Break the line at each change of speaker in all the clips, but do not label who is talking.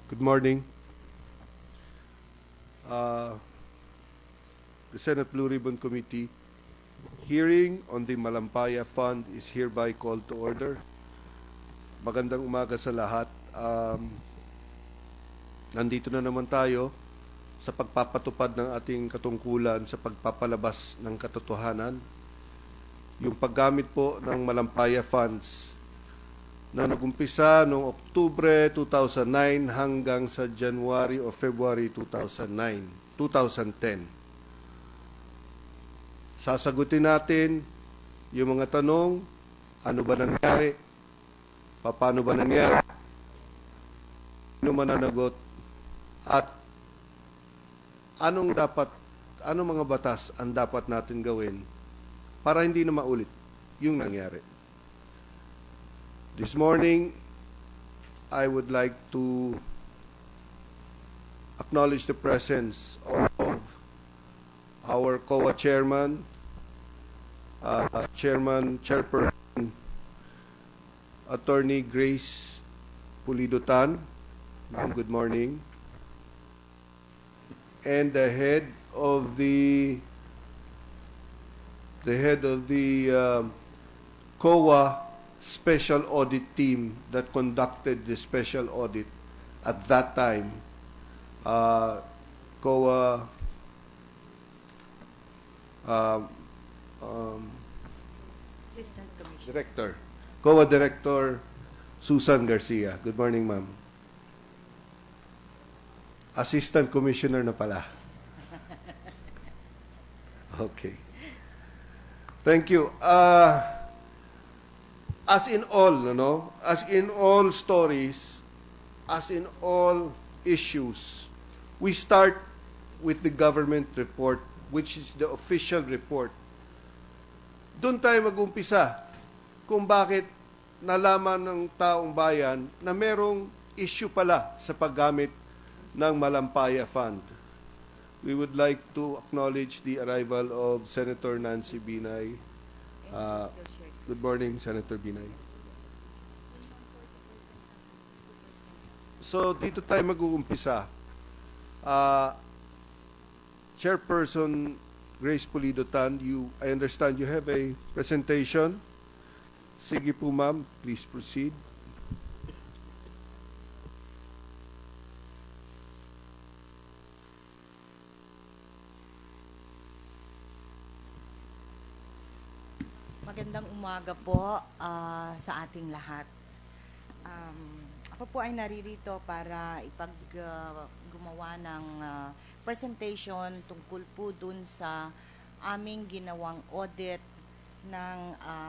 Good morning. The Senate Blue Ribbon Committee hearing on the Malampaya Fund is hereby called to order. Magandang umaga sa lahat. Nandito na naman tayo sa pagpapatupad ng ating katungkulan sa pagpapalabas ng katotohanan. Yung paggamit po ng Malampaya Funds na nagumpisa noong Oktubre 2009 hanggang sa January o February 2010. Sasagutin natin yung mga tanong, ano ba nangyari, paano ba nangyari, ano mananagot, at anong mga batas ang dapat natin gawin para hindi na maulit yung nangyari. This morning, I would like to acknowledge the presence of our COA chairman, Chairperson, Attorney Grace Pulido-Tan. Ma'am, good morning. And the head of the COA special audit team that conducted the special audit at that time, COA
Assistant Commissioner.
Director, COA Director Susan Garcia. Good morning, ma'am. Assistant Commissioner na pala. Okay. Thank you. As in all stories, as in all issues, we start with the government report, which is the official report. Doon tayo mag-umpisa kung bakit nalaman ng taong bayan na merong issue pala sa paggamit ng Malampaya Fund. We would like to acknowledge the arrival of Senator Nancy Binay. Good morning, Senator Binay. So, dito tayo mag-uumpisa. Chairperson Grace Pulido-Tan, I understand you have a presentation. Sige po, ma'am. Please proceed.
Magandang umaga po sa ating lahat. Ako po ay naririto para gumawa ng presentation tungkol po dun sa aming ginawang audit ng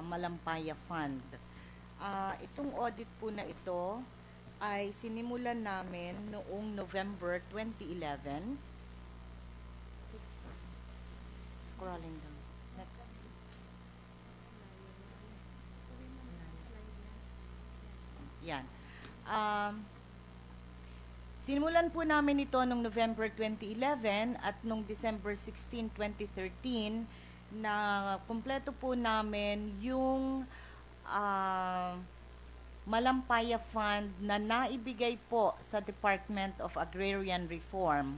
Malampaya Fund. Itong audit po na ito ay sinimulan namin noong November 2011. Scrolling down. Next. Yan. Sinimulan po namin ito noong November 2011 at noong December 16, 2013 na kumpleto po namin yung Malampaya Fund na naibigay po sa Department of Agrarian Reform.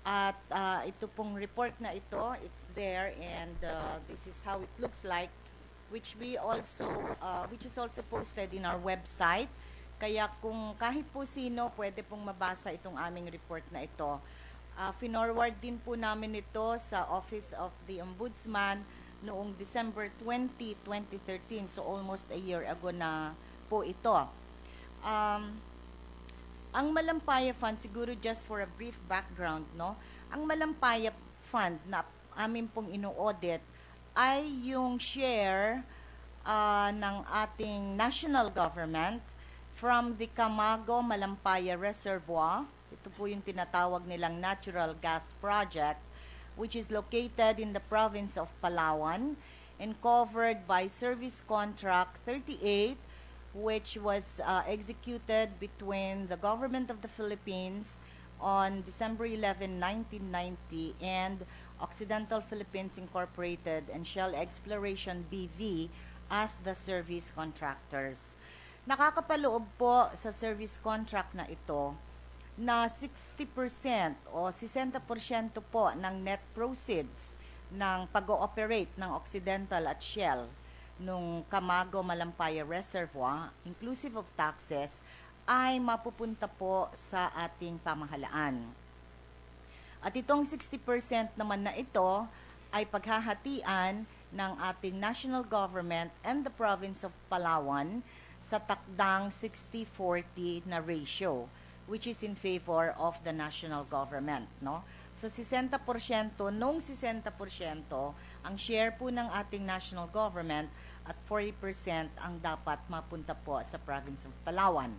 At ito pong report na ito, it's there, and this is how it looks like, which is also posted in our website. Kaya kung kahit po sino, pwede pong mabasa itong aming report na ito. Finorward din po namin ito sa Office of the Ombudsman noong December 20, 2013. So almost a year ago na po ito. Ang Malampaya Fund, siguro just for a brief background, no? Ang Malampaya Fund na amin pong ino-audit ay yung share ng ating national government from the Camago Malampaya Reservoir. Ito po yung tinatawag nilang natural gas project, which is located in the province of Palawan and covered by Service Contract 38, which was executed between the Government of the Philippines on December 11, 1990 and Occidental Philippines Incorporated and Shell Exploration BV as the service contractors. Nakakapaloob po sa service contract na ito na 60% o 60% po ng net proceeds ng pag-ooperate ng Occidental at Shell nung Camago Malampaya Reservoir, inclusive of taxes, ay mapupunta po sa ating pamahalaan. At itong 60% naman na ito ay paghahatian ng ating national government and the province of Palawan sa takdang 60-40 na ratio, which is in favor of the national government, no? So 60%, nung 60% ang share po ng ating national government at 40% ang dapat mapunta po sa province of Palawan.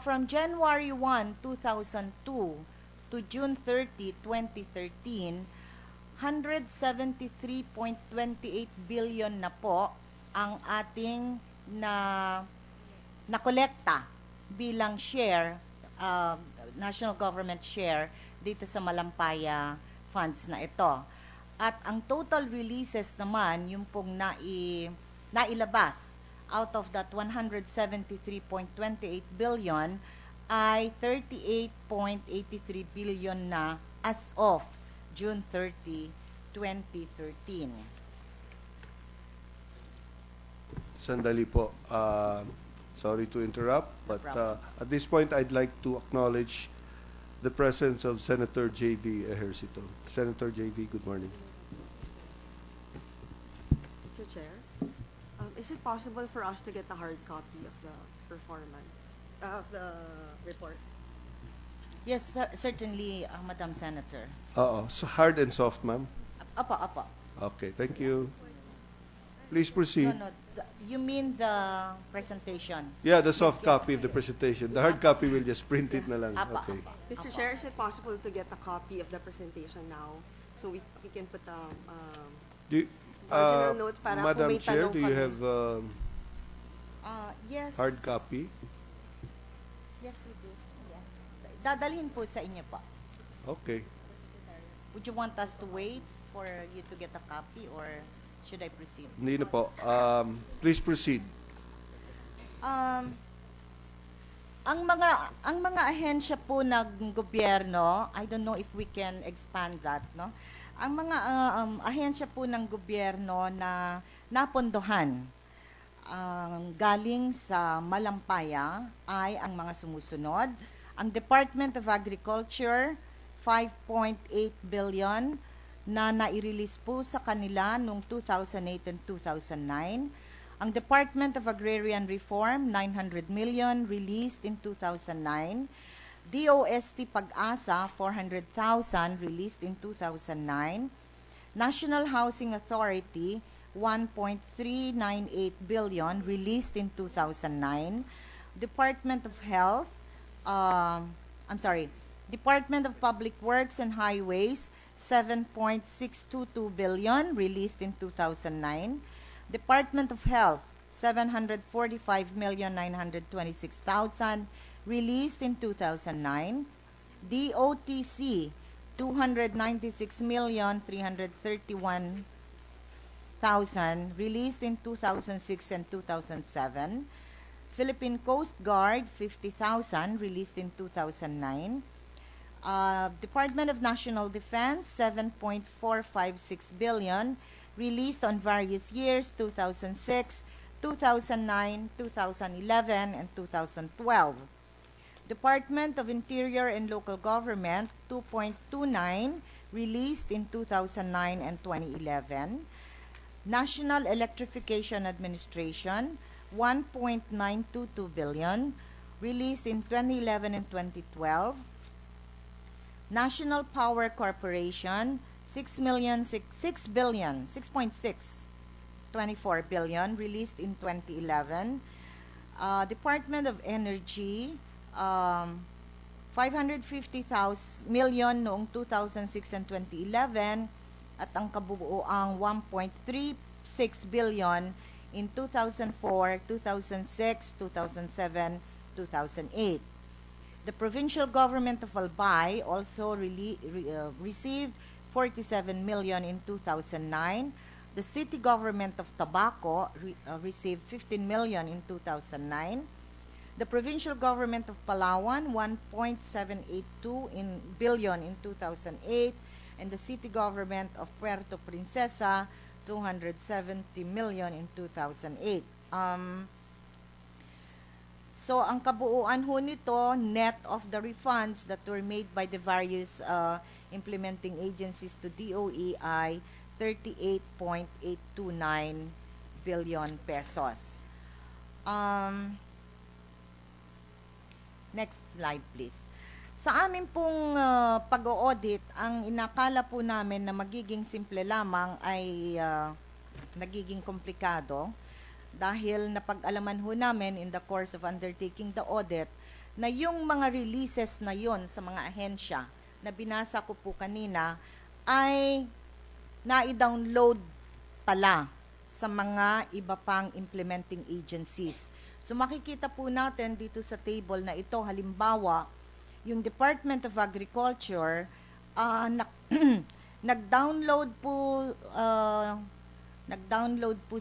From January 1, 2002 to June 30, 2013, 173.28 billion na po ang ating nakolekta bilang share, national government share dito sa Malampaya funds na ito. At ang total releases naman, yung pong nailabas out of that 173.28 billion ay 38.83 billion na as of June 30, 2013.
Sandali po. Sorry to interrupt, but at this point, I'd like to acknowledge the presence of Senator J.V. Ejercito. Senator J.V., good morning.
Mr. Chair, is it possible for us to get a hard copy of the performance, of the report?
Yes, certainly, Madam Senator.
So hard and soft, ma'am?
Apa.
Okay, thank you. Please proceed.
No, you mean the presentation?
Yeah, the soft
Yes,
copy of the presentation. The hard copy will just print it na lang.
Apa.
Okay.
Mr. Chair, is it possible to get a copy of the presentation now so we can put
Do you,
original notes para kung
Madam
may
Chair,
tanong
do you
kami?
have
Yes.
hard copy?
Yes, we do. Yes. Dadalhin po sa inyo po.
Okay.
Would you want us to wait for you to get a copy or should I proceed?
Hindi na po. Please proceed.
Ang mga ahensya po ng gobyerno, I don't know if we can expand that, no? Ang mga ahensya po ng gobyerno na napondohan galing sa Malampaya ay ang mga sumusunod. Ang Department of Agriculture, 5.8 billion na nai-release po sa kanila noong 2008 and 2009. Ang Department of Agrarian Reform, 900 million released in 2009. DOST Pag-asa, 400,000 released in 2009. National Housing Authority, 1.398 billion released in 2009. Department of Health, Department of Public Works and Highways, 7.622 billion released in 2009. Department of Health, 745,926,000 released in 2009. DOTC, 296,331,000 released in 2006 and 2007. Philippine Coast Guard, 50,000 released in 2009. Department of National Defense, 7.456 billion released on various years, 2006, 2009, 2011, and 2012. Department of Interior and Local Government, 2.29 released in 2009 and 2011. National Electrification Administration, 1.922 billion released in 2011 and 2012. National Power Corporation, 6.24 billion released in 2011. Department of Energy, 550 million noong 2006 and 2011 at ang kabuuang 1.36 billion in 2004, 2006, 2007, 2008. The provincial government of Albay also received 47 million in 2009. The city government of Tabaco received 15 million in 2009. The provincial government of Palawan, 1.782 billion in 2008, and the city government of Puerto Princesa, 270 million in 2008. So, ang kabuuan ho nito, net of the refunds that were made by the various implementing agencies to DOE ay 38.829 billion pesos. Next slide, please. Sa amin pong pag-audit, ang inakala po namin na magiging simple lamang ay nagiging komplikado dahil napag-alaman ho namin in the course of undertaking the audit na yung mga releases na yon sa mga ahensya na binasa ko po kanina ay na-download pala sa mga iba pang implementing agencies. So makikita po natin dito sa table na ito, halimbawa, yung Department of Agriculture, nag-download po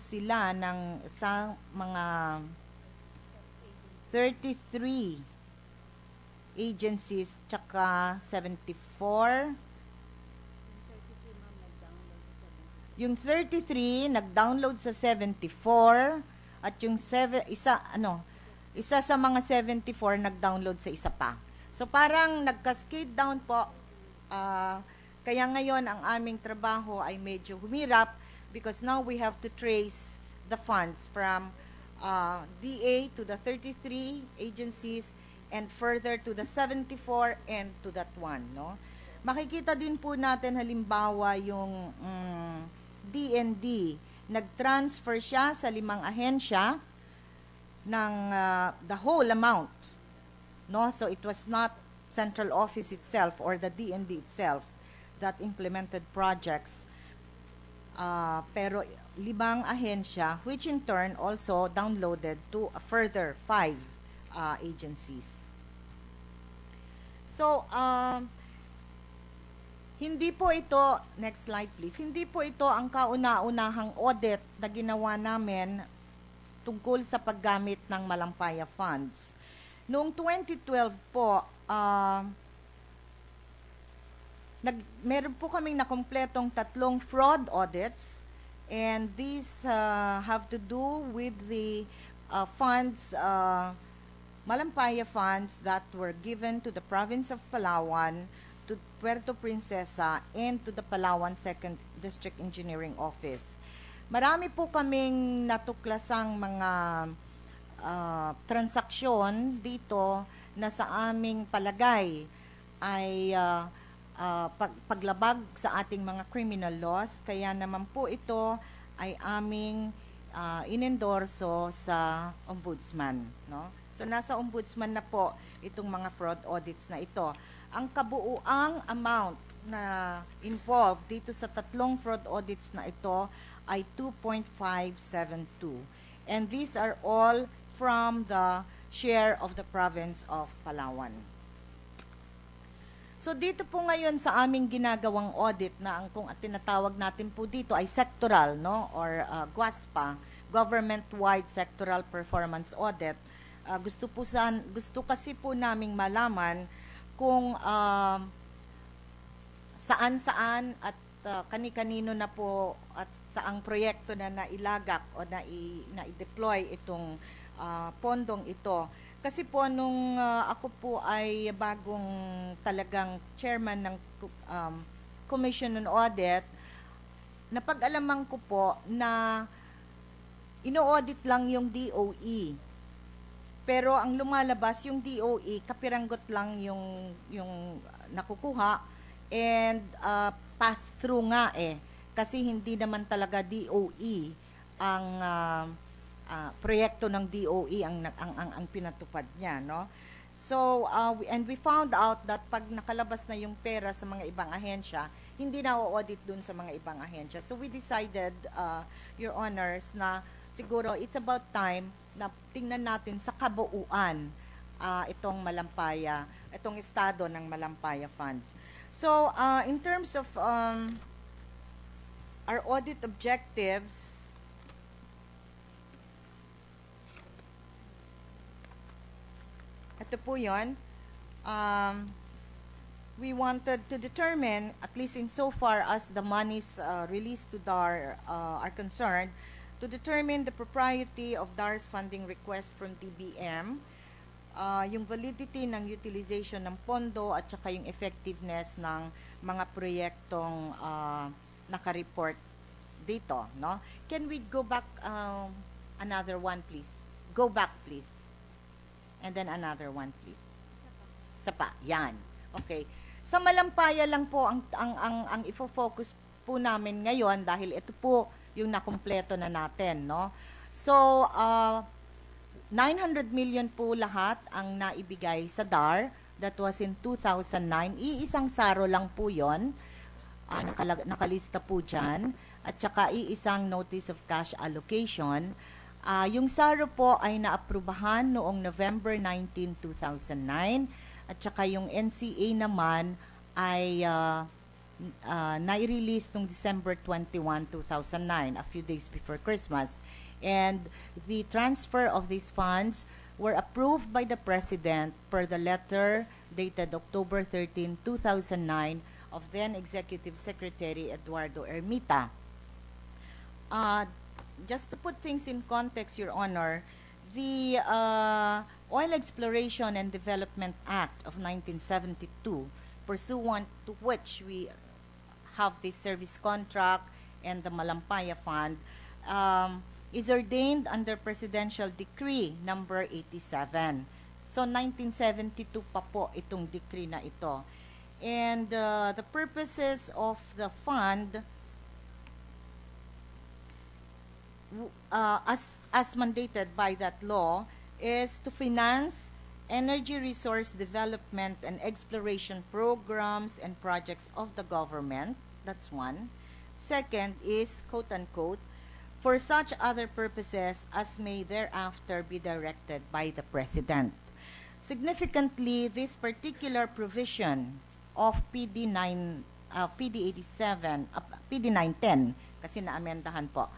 sila ng sa mga 33 agencies tsaka 74. Yung 33 nag-download sa 74 at yung isa sa mga 74 nag-download sa isa pa. So parang nag-cascade down po. Kaya ngayon ang aming trabaho ay medyo humirap because now we have to trace the funds from DA to the 33 agencies and further to the 74 and to that one, no? Makikita din po natin halimbawa yung DND, nag-transfer siya sa 5 ahensya ng the whole amount, no? So it was not central office itself or the DND itself that implemented projects, pero 5 ahensya, which in turn also downloaded to a further 5 agencies. So hindi po ito, next slide please, hindi po ito ang kauna-unahang audit na ginawa namin tungkol sa paggamit ng Malampaya funds. Noong 2012 po, meron po kaming nakumpletong 3 fraud audits, and these have to do with the funds, Malampaya funds that were given to the province of Palawan, to Puerto Princesa, and to the Palawan 2nd District Engineering Office. Marami po kaming natuklasang mga transaksyon dito na sa aming palagay ay paglabag sa ating mga criminal laws, kaya naman po ito ay aming inendorso sa ombudsman, no? So nasa ombudsman na po itong mga fraud audits na ito. Ang kabuuang amount na involved dito sa 3 fraud audits na ito ay 2.572. And these are all from the share of the province of Palawan. So dito po ngayon sa aming ginagawang audit na ang kung tinatawag natin po dito ay sectoral, no, or GWASPA, Government-Wide Sectoral Performance Audit. Gusto kasi po naming malaman kung saan-saan at kani-kanino na po at saang proyekto na nailagak o na-deploy itong pondong ito. Kasi po nung ako po ay bagong talagang chairman ng Commission on Audit, napag-alaman ko po na ino-audit lang yung DOE. Pero ang lumalabas yung DOE, kapiranggot lang yung nakukuha, and pass-through nga kasi hindi naman talaga DOE ang proyekto ng DOE ang pinatupad niya, no? So and we found out that pag nakalabas na yung pera sa mga ibang ahensya, hindi na o-audit dun sa mga ibang ahensya. So we decided, Your Honors, na siguro it's about time na tingnan natin sa kabuuan itong Malampaya, itong estado ng Malampaya funds. So, in terms of our audit objectives, ito po yun. We wanted to determine, at least insofar as the monies released to DAR are concerned, to determine the propriety of DAR's funding request from DBM, yung validity ng utilization ng pondo at saka yung effectiveness ng mga proyektong naka-report dito, no? Can we go back another one, please? Go back, please. And then another one, please. Isa pa, yan. Okay. Sa Malampaya lang po ang ifo-focus po namin ngayon dahil ito po yung nakumpleto na natin, no? So, 900 million po lahat ang naibigay sa DAR. That was in 2009. Iisang saro lang po yon. Nakalista po dyan. At saka iisang notice of cash allocation. Yung saro po ay naaprubahan noong November 19, 2009. At saka yung NCA naman ay nai-release noong December 21, 2009, a few days before Christmas. And the transfer of these funds were approved by the President per the letter dated October 13, 2009 of then Executive Secretary Eduardo Ermita. Just to put things in context, Your Honor, the Oil Exploration and Development Act of 1972, pursuant to which we have this service contract and the Malampaya Fund, is ordained under Presidential Decree number 87. So 1972 pa po itong decree na ito. And the purposes of the fund as mandated by that law is to finance energy resource development and exploration programs and projects of the government. That's one. Second is, quote-unquote, for such other purposes as may thereafter be directed by the President. Significantly, this particular provision of PD 87, PD 910, kasi naamendahan po,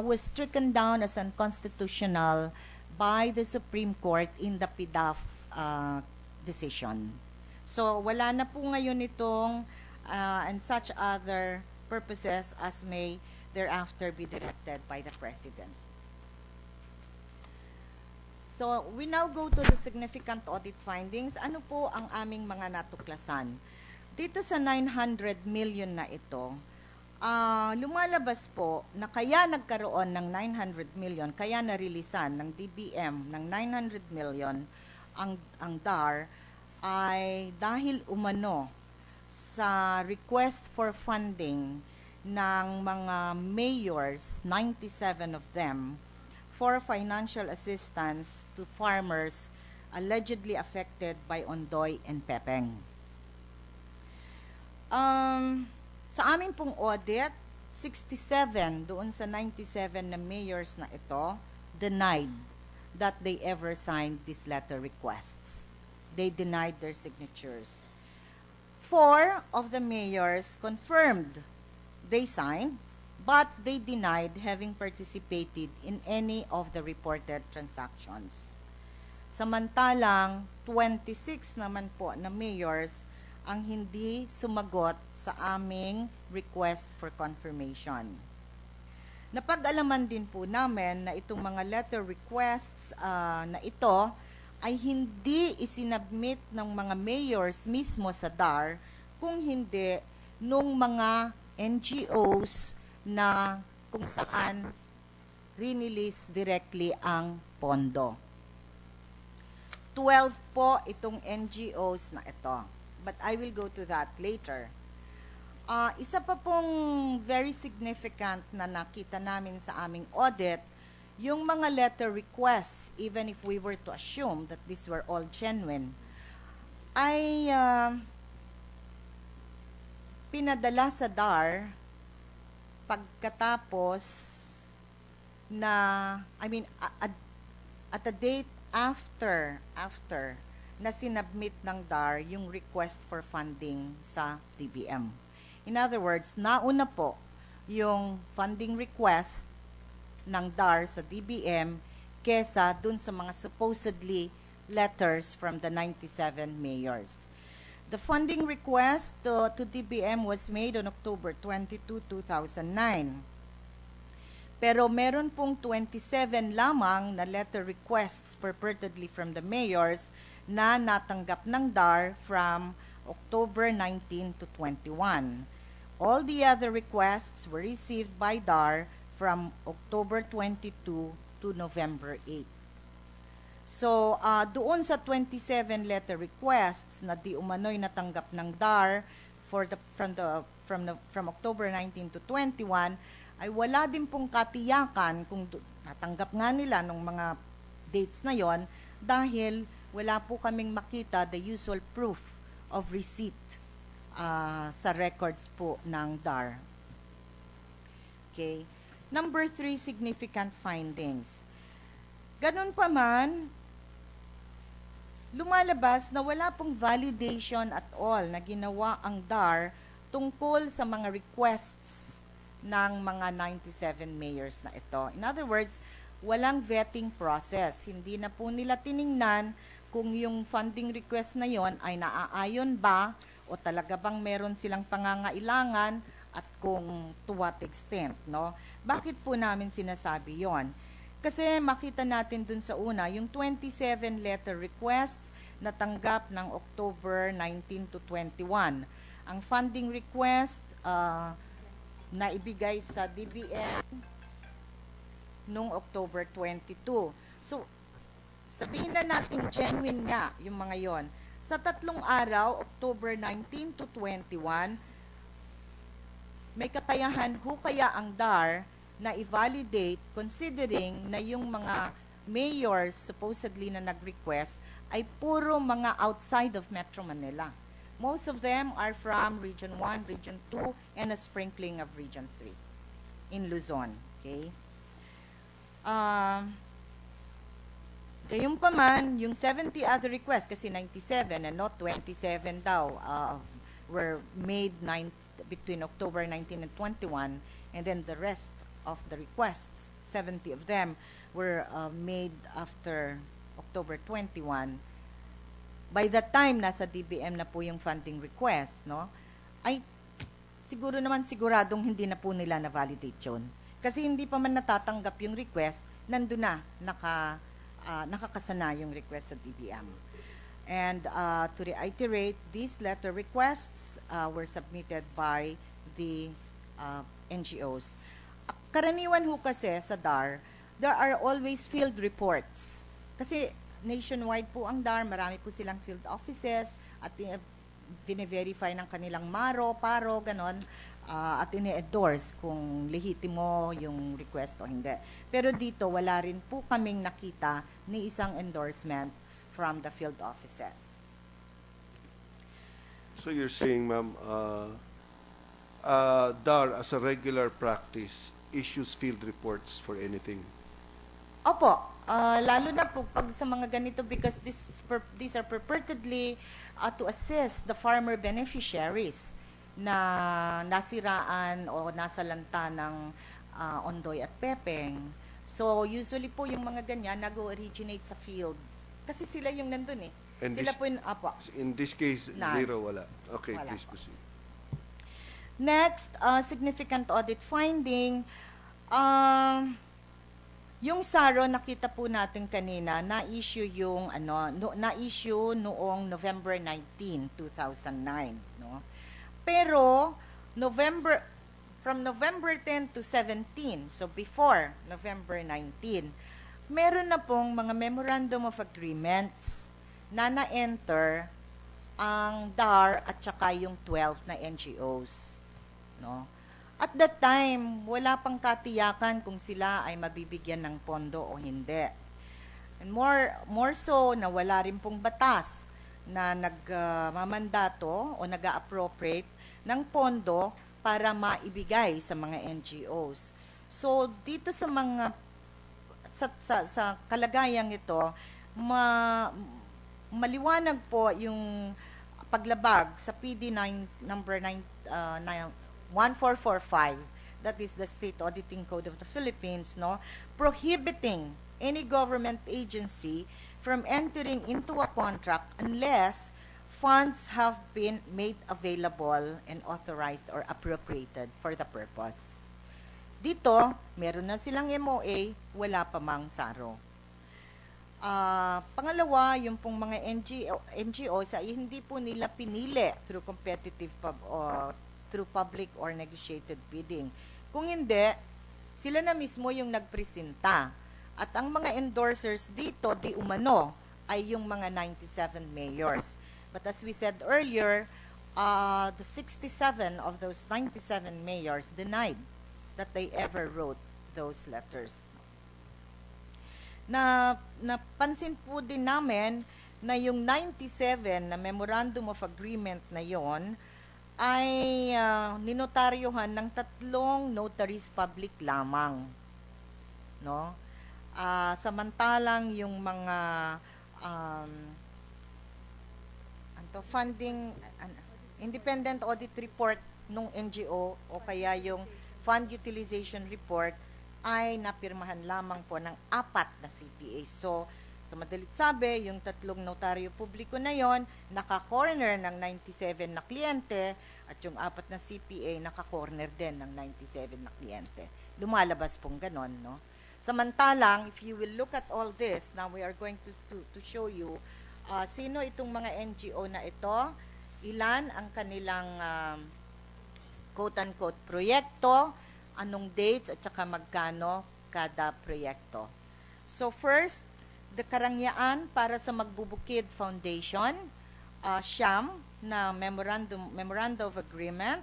was stricken down as unconstitutional by the Supreme Court in the PDAF decision. So, wala na po ngayon itong and such other purposes as may thereafter be directed by the President. So, we now go to the significant audit findings. Ano po ang aming mga natuklasan? Dito sa 900 million na ito, lumalabas po na kaya nagkaroon ng 900 million, kaya narilisan ng DBM ng 900 million ang DAR ay dahil umano sa request for funding ng mga mayors, 97 of them, for financial assistance to farmers allegedly affected by Ondoy and Pepeng. Sa amin pong audit, 67 doon sa 97 na mayors na ito denied that they ever signed these letter requests. They denied their signatures. 4 of the mayors confirmed they signed, but they denied having participated in any of the reported transactions. Samantalang, 26 naman po na mayors ang hindi sumagot sa aming request for confirmation. Napag-alaman din po namin na itong mga letter requests na ito ay hindi isinabmit ng mga mayors mismo sa DAR, kung hindi nung mga NGOs na kung saan rinilis directly ang pondo. 12 po itong NGOs na ito. But I will go to that later. Isa pa pong very significant na nakita namin sa aming audit, yung mga letter requests, even if we were to assume that these were all genuine, ay pinadala sa DAR pagkatapos na, at a date after na sinabmit ng DAR yung request for funding sa DBM. In other words, nauna po yung funding request ng DAR sa DBM kesa dun sa mga supposedly letters from the 97 mayors. The funding request to DBM was made on October 22, 2009. Pero meron pong 27 lamang na letter requests purportedly from the mayors na natanggap ng DAR from October 19 to 21. All the other requests were received by DAR from October 22 to November 8. So, doon sa 27 letter requests na di umano'y natanggap ng DAR from October 19 to 21, ay wala din pong katiyakan kung natanggap nga nila ng mga dates na yon dahil wala po kaming makita the usual proof of receipt sa records po ng DAR. Okay. Number 3, significant findings. Ganun pa man, lumalabas na wala pong validation at all na ginawa ang DAR tungkol sa mga requests ng mga 97 mayors na ito. In other words, walang vetting process. Hindi na po nila tiningnan kung yung funding request na yon ay naaayon ba o talaga bang meron silang pangangailangan at kung to what extent, no? Bakit po namin sinasabi yon? Kasi makita natin dun sa una, yung 27 letter requests na tanggap ng October 19 to 21. Ang funding request na ibigay sa DBM noong October 22. So, sabihin na natin genuine nga yung mga yon. Sa 3 araw, October 19 to 21, may kakayahan ho kaya ang DAR na i-validate considering na yung mga mayors supposedly na nag-request ay puro mga outside of Metro Manila. Most of them are from Region 1, Region 2, and a sprinkling of Region 3 in Luzon. Okay? Gayunpaman, yung 70 other requests, kasi 97 and not 27 daw, were made between October 19 and 21, and then the rest of the requests, 70 of them, were made after October 21. By the time nasa DBM na po yung funding request, no, ay siguro naman siguradong hindi na po nila na-validate yun. Kasi hindi pa man natatanggap yung request, nandun na, nakakasana yung request sa DBM. And to reiterate, these letter requests were submitted by the NGOs. Karaniwan ho kasi sa DAR, there are always field reports. Kasi nationwide po ang DAR, marami po silang field offices at bine-verify ng kanilang maro, paro, ganon, at ini-endorse kung lehitimo yung request o hindi. Pero dito, wala rin po kaming nakita ni isang endorsement from the field offices.
So you're saying, ma'am, DAR as a regular practice issues field reports for anything?
Opo, lalo na po pag sa mga ganito because these are purportedly to assist the farmer beneficiaries na nasiraan o nasalanta ng ondoy at pepeng. So usually po yung mga ganyan nag-originate sa field kasi sila yung nandun eh.
And
sila po yung, apo.
In this case,
None.
zero, wala. Okay,
Wala
please
po.
proceed.
Next, significant audit finding. Yung SARO nakita po natin kanina na-issue yung na-issue noong November 19, 2009, no? Pero from November 10 to 17, so before November 19, meron na pong mga memorandum of agreements na na-enter ang DAR at saka yung 12 na NGOs, no? At that time, wala pang katiyakan kung sila ay mabibigyan ng pondo o hindi. And more so na wala rin pong batas na nagmamandato o nag-appropriate ng pondo para maibigay sa mga NGOs. So dito sa mga sa kalagayang ito, maliwanag po yung paglabag sa PD number 1445, that is the State Auditing Code of the Philippines, no, prohibiting any government agency from entering into a contract unless funds have been made available and authorized or appropriated for the purpose. Dito, meron na silang MOA, wala pa mang SARO. Pangalawa, yung pong mga NGOs ay hindi po nila pinili through through public or negotiated bidding. Kung hindi, sila na mismo yung nagpresenta. At ang mga endorsers dito, di umano, ay yung mga 97 mayors. But as we said earlier, the 67 of those 97 mayors denied that they ever wrote those letters. Napansin po din namin na yung 97 na Memorandum of Agreement na yon ay ninotaryohan ng 3 notaries public lamang. No? Samantalang yung mga funding, independent audit report ng NGO o kaya yung fund utilization report ay napirmahan lamang po ng 4 na CPA. So, sa madalit sabi, yung 3 notaryo publiko na yon naka-corner ng 97 na kliyente at yung 4 na CPA naka-corner din ng 97 na kliyente. Lumalabas pong ganon, no? Samantalang, if you will look at all this, now we are going to show you sino itong mga NGO na ito, ilan ang kanilang quote-unquote proyekto, anong dates at saka magkano kada proyekto. So first, the karangyaan para sa Magbubukid Foundation, siyam na memorandum of agreement.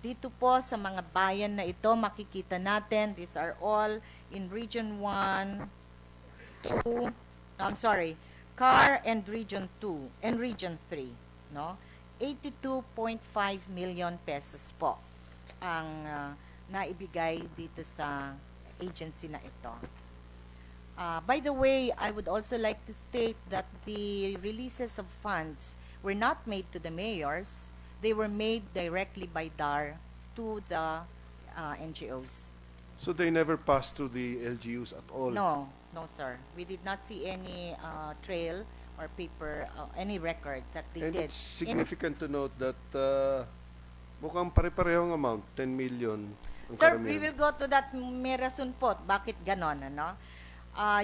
Dito po sa mga bayan na ito, makikita natin, these are all in Region 1, 2, CAR and Region 2 and Region 3, no? 82.5 million pesos po ang naibigay dito sa agency na ito. By the way, I would also like to state that the releases of funds were not made to the mayors. They were made directly by DAR to the NGOs.
So they never passed through the LGUs at all?
No, sir. We did not see any trail or paper, any record that they
And
did.
it's significant to note that mukhang pare-parehong amount, 10 million.
Sir, we will go to that. May rason po. Bakit ganon, ano?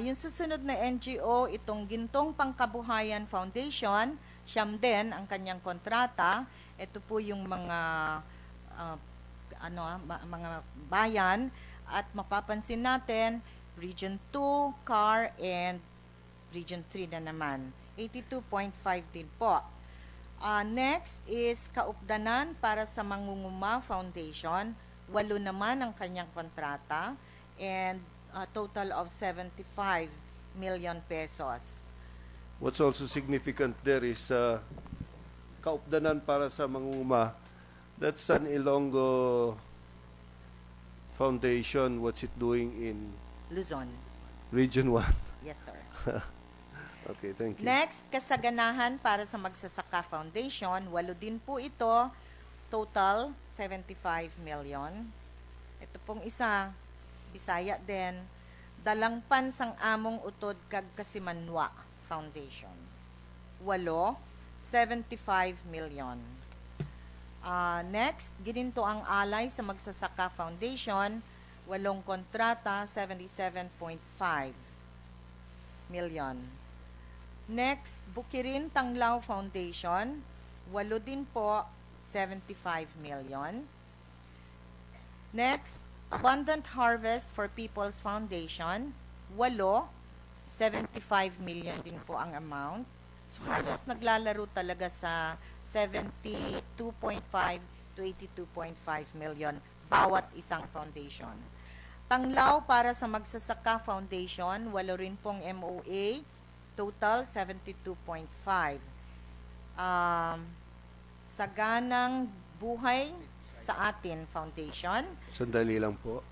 Yung susunod na NGO, itong Gintong Pangkabuhayan Foundation, siyam din ang kanyang kontrata. Ito po yung mga mga bayan at mapapansin natin Region 2, CAR and Region 3 na naman. 82.5 din po. Next is Kaupdanan para sa Mangunguma Foundation. 8 naman ang kanyang kontrata and a total of 75 million pesos.
What's also significant there is Kaupdanan para sa Mangunguma. That's an Ilonggo foundation. What's it doing in
Luzon.
Region 1?
Yes, sir.
Okay, thank you.
Next, Kasaganahan para sa Magsasaka Foundation. 8 din po ito. Total, 75 million. Ito pong isa, Bisaya din. Dalangpan sang Among Utod kag Kasimanwa Foundation. 8, 75 million. Next, gininto ang alay sa Magsasaka Foundation, 8 kontrata, 77.5 million. Next, Bukirin Tanglaw Foundation, 8 din po, 75 million. Next, Abundant Harvest for People's Foundation, 8, 75 million din po ang amount. So, halos naglalaro talaga sa 72.5 to 82.5 million bawat isang foundation. Tanglaw para sa Magsasaka Foundation, 8 rin pong MOA, total 72.5. Saganang Buhay sa Atin Foundation.
Sandali lang po.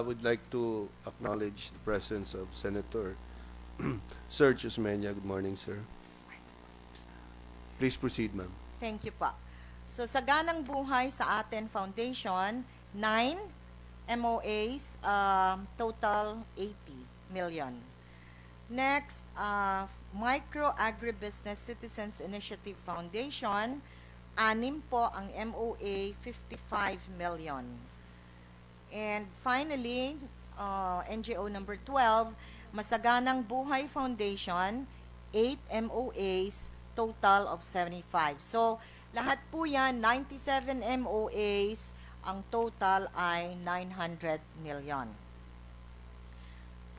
Would like to acknowledge the presence of Senator Serge Osmeña. Good morning, sir. Please proceed, ma'am.
Thank you po. So, Saganang Buhay sa Atin Foundation, 9 MOAs, total 80 million. Next, Micro Agribusiness Citizens Initiative Foundation, 6 po. Ang MOA, 55 million. And finally, NGO number 12, Masaganang Buhay Foundation, 8 MOAs, total of 75. So, lahat po yan, 97 MOAs, ang total ay 900 million.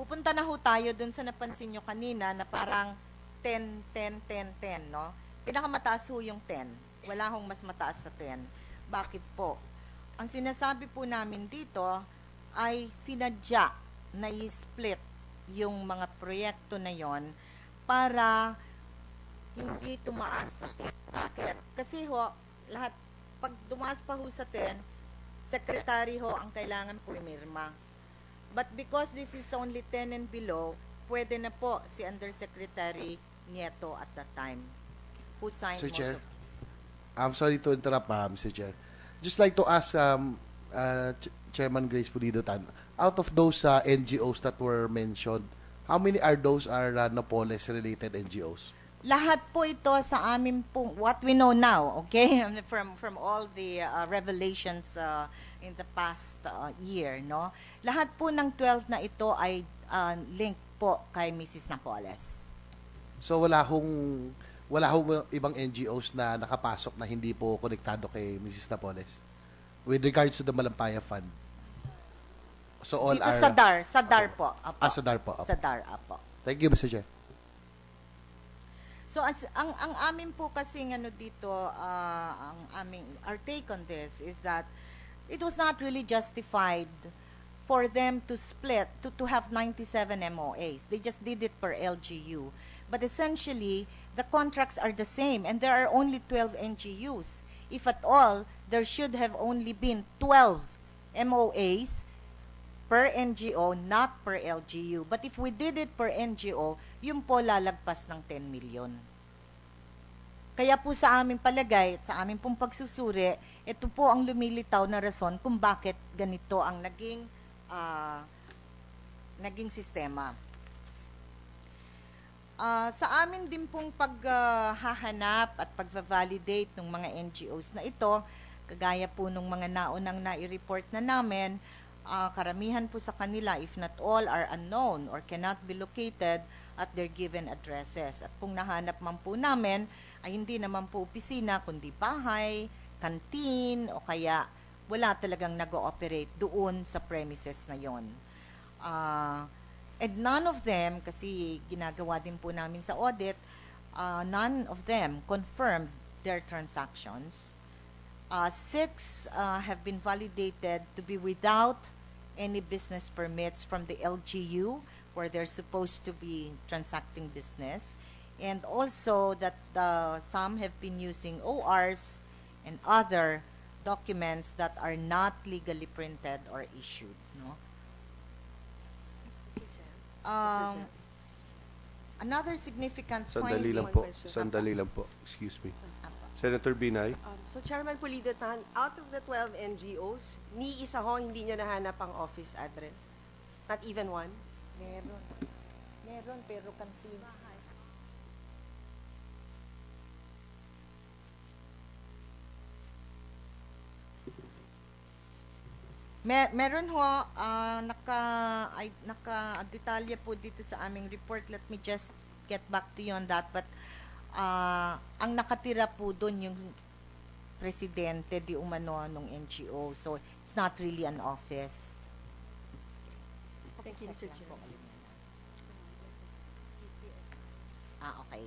Pupunta na ho tayo dun sa napansin nyo kanina na parang 10, 10, 10, 10, no? Pinakamataas ho yung 10. Wala hong mas mataas sa 10. Bakit po? Ang sinasabi po namin dito ay sinadya na i-split yung mga proyekto na yon para hindi tumaas. Bakit? Kasi ho, lahat, pag tumaas pa ho sa 10, secretary ho ang kailangan pumirma. But because this is only 10 and below, pwede na po si Undersecretary Nieto at that time, who signed
Sir
most
Chair,
of.
I'm sorry to interrupt, Mr. Chair. Just like to ask Chairman Grace Pulido-Tan, out of those NGOs that were mentioned, how many are those Napoles-related NGOs?
Lahat po ito sa amin po, what we know now, okay, from all the revelations in the past year, no? Lahat po ng 12 na ito ay linked po kay Mrs. Napoles.
So wala hong ibang NGOs na nakapasok na hindi po konektado kay Mrs. Napoles with regards to the Malampaya Fund. So all
Dito
are
sa DAR po. Apo.
Sa DAR po.
Sa DAR, apo.
Thank you, Mr. Chair.
So ang amin po kasi dito, our take on this is that it was not really justified for them to split, to have 97 MOAs. They just did it per LGU. But essentially, the contracts are the same and there are only 12 NGUs. If at all, there should have only been 12 MOAs per NGO, not per LGU. But if we did it per NGO, yun po lalagpas ng 10 million. Kaya po sa aming palagay, sa aming pong pagsusuri, ito po ang lumilitaw na rason kung bakit ganito ang naging sistema. Sa amin din pong paghahanap at pagva-validate ng mga NGOs na ito, kagaya po ng mga naunang na-report na namin, karamihan po sa kanila, if not all, are unknown or cannot be located at their given addresses. At kung nahanap man po namin, ay hindi naman po opisina, kundi bahay, kantin, o kaya wala talagang nag-ooperate doon sa premises na yon. And none of them, kasi ginagawa din po namin sa audit, none of them confirmed their transactions. 6 have been validated to be without any business permits from the LGU where they're supposed to be transacting business. And also that some have been using ORs and other documents that are not legally printed or issued. No? Another significant
Sandali lang po. Sandali lang po. Excuse me. Senator Binay.
So, Chairman Pulido-Tan, out of the 12 NGOs, ni isa ho hindi niya nahanap ang office address? Not even one?
Meron. Meron, pero kantina. Meron ho, naka-detalye po dito sa aming report. Let me just get back to you on that. But ang nakatira po doon yung presidente di umano ng NGO. So, it's not really an office.
Thank you, Mr. Chair.
Okay.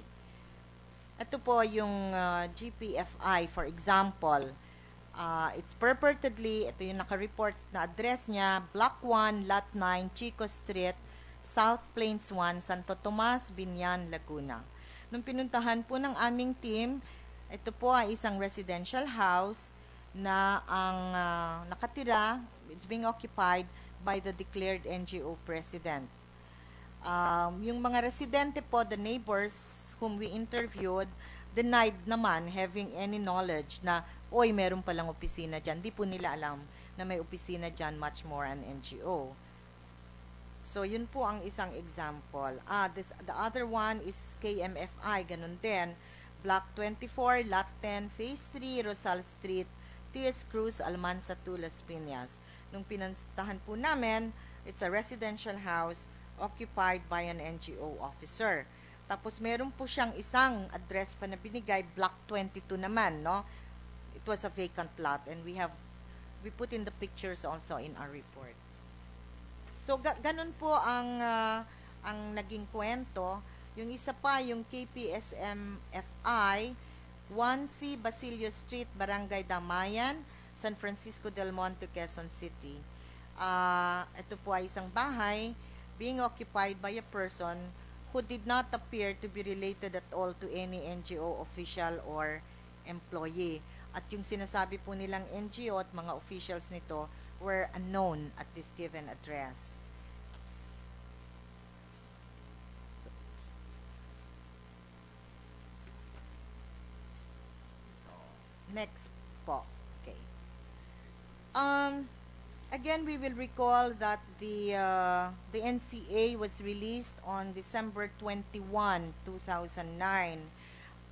Ito po yung GPFI, for example. It's purportedly, ito yung naka-report na address niya, Block 1, Lot 9, Chico Street, South Plains 1, Santo Tomas, Binyan, Laguna. Nung pinuntahan po ng aming team, ito po ay isang residential house na ang nakatira, it's being occupied by the declared NGO president. Yung mga residente po, the neighbors whom we interviewed, denied naman having any knowledge na, oy, meron palang opisina dyan. Di po nila alam na may opisina dyan, much more an NGO. So, yun po ang isang example. The other one is KMFI, ganun din. Block 24, Lot 10, Phase 3, Rosal Street, T.S. Cruz, Almanza, Las Piñas. Nung pinuntahan po namin, it's a residential house occupied by an NGO officer. Tapos meron po siyang isang address pa na binigay, Block 22 naman, no? It was a vacant lot and we put in the pictures also in our report. So ganun po ang naging kwento. Yung isa pa, yung KPSMFI 1C Basilio Street, Barangay Damayan, San Francisco del Monte, Quezon City. Ito po ay isang bahay being occupied by a person who did not appear to be related at all to any NGO official or employee. At yung sinasabi po nilang NGO at mga officials nito were unknown at this given address. Next po. Okay. Again, we will recall that the NCA was released on December 21, 2009.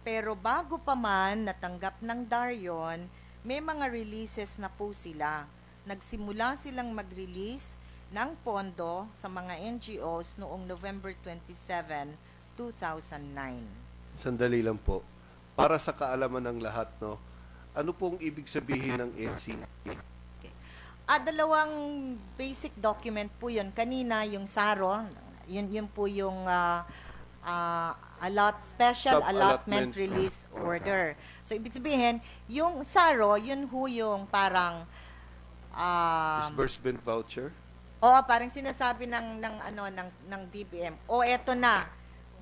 Pero bago pa man natanggap ng DAR yun, may mga releases na po sila. Nagsimula silang mag-release ng pondo sa mga NGOs noong November 27, 2009.
Sandali lang po. Para sa kaalaman ng lahat, no? Ano pong ibig sabihin ng NCA?
Okay. Dalawang basic document po yun. Kanina, yung SARO, yun po yung special allotment release order. So, ibig sabihin, yung SARO, yun ho yung parang
Disbursement voucher?
Parang sinasabi ng DBM, eto na,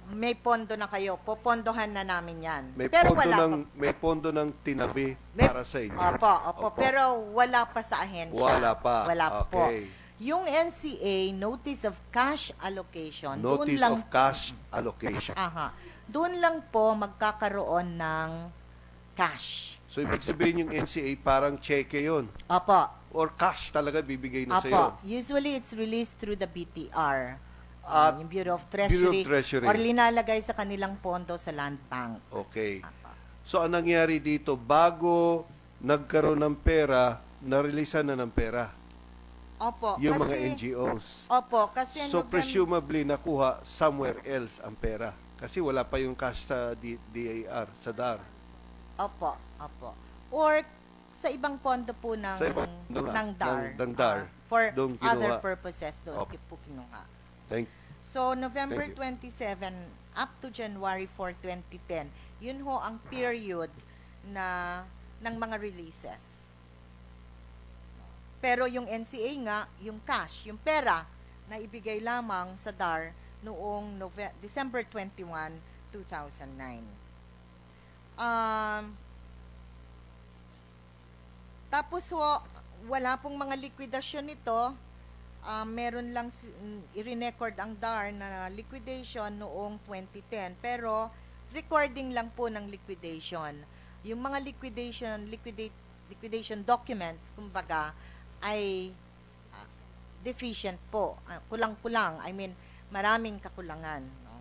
may pondo na kayo, popondohan na namin yan. Pero
May pondo ng tinabi para sa inyo.
Opo. Pero wala pa sa ahensya.
Wala pa.
Wala po.
Okay.
Yung NCA, Notice of Cash Allocation.
Notice of Cash Allocation.
Doon lang po magkakaroon ng cash.
So, ibig sabihin yung NCA parang cheque yun.
Opo.
Or cash talaga bibigay na sa'yo.
Usually, it's released through the BTR.
At
Yung Bureau of Treasury.
Treasury.
Or linalagay sa kanilang pondo sa Land Bank.
Okay.
Opo.
So, anong nangyari dito? Bago nagkaroon ng pera, nareleasean na ng pera.
Opo.
Yung
kasi,
mga NGOs.
Opo. Kasi
So, presumably, nakuha somewhere else ang pera. Kasi wala pa yung cash sa DAR, sa DAR.
Opo. Or sa ibang pondo po ng DAR.
Ng DAR.
For
Doon
other
kinuha.
purposes doon
Okay.
po kinuha.
Thank
So, November
you.
27 up to January 4, 2010, yun ho ang period ng mga releases. Pero yung NCA nga, yung cash, yung pera na ibigay lamang sa DAR noong December 21, 2009. Tapos ho, wala pong mga liquidasyon nito. Meron lang i-record ang DAR na liquidation noong 2010. Pero, recording lang po ng liquidation. Yung mga liquidation documents, kumbaga, ay deficient po. Kulang-kulang. I mean, maraming kakulangan. No?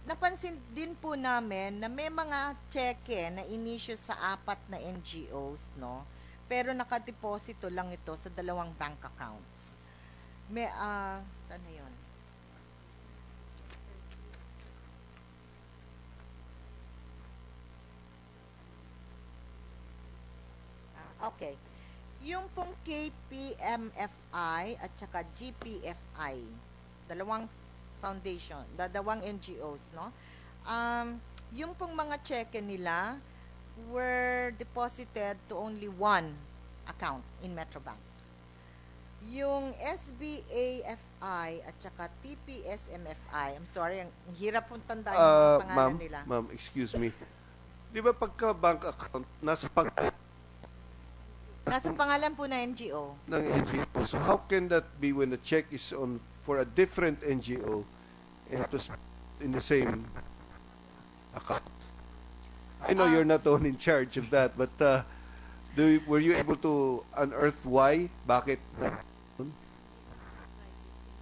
Napansin din po namin na may mga cheque na inisyu sa 4 na NGOs, no? Pero nakadeposito lang ito sa 2 bank accounts. Saan na yun? Okay. Yung pong KPMFI at saka GPFI, 2 foundation, 2 NGOs, no? Yung pong mga cheque nila were deposited to only 1 account in Metrobank. Yung SBAFI at saka TPSMFI, I'm sorry, ang hirap pong tandaan yung mga pangalan nila.
Ma'am, excuse me. Di ba pagka bank account, nasa
pangalan po na NGO.
ng NGO. So how can that be when the check is on for a different NGO and it was in the same account? I know you're not the one in charge of that, but were you able to unearth why? Bakit?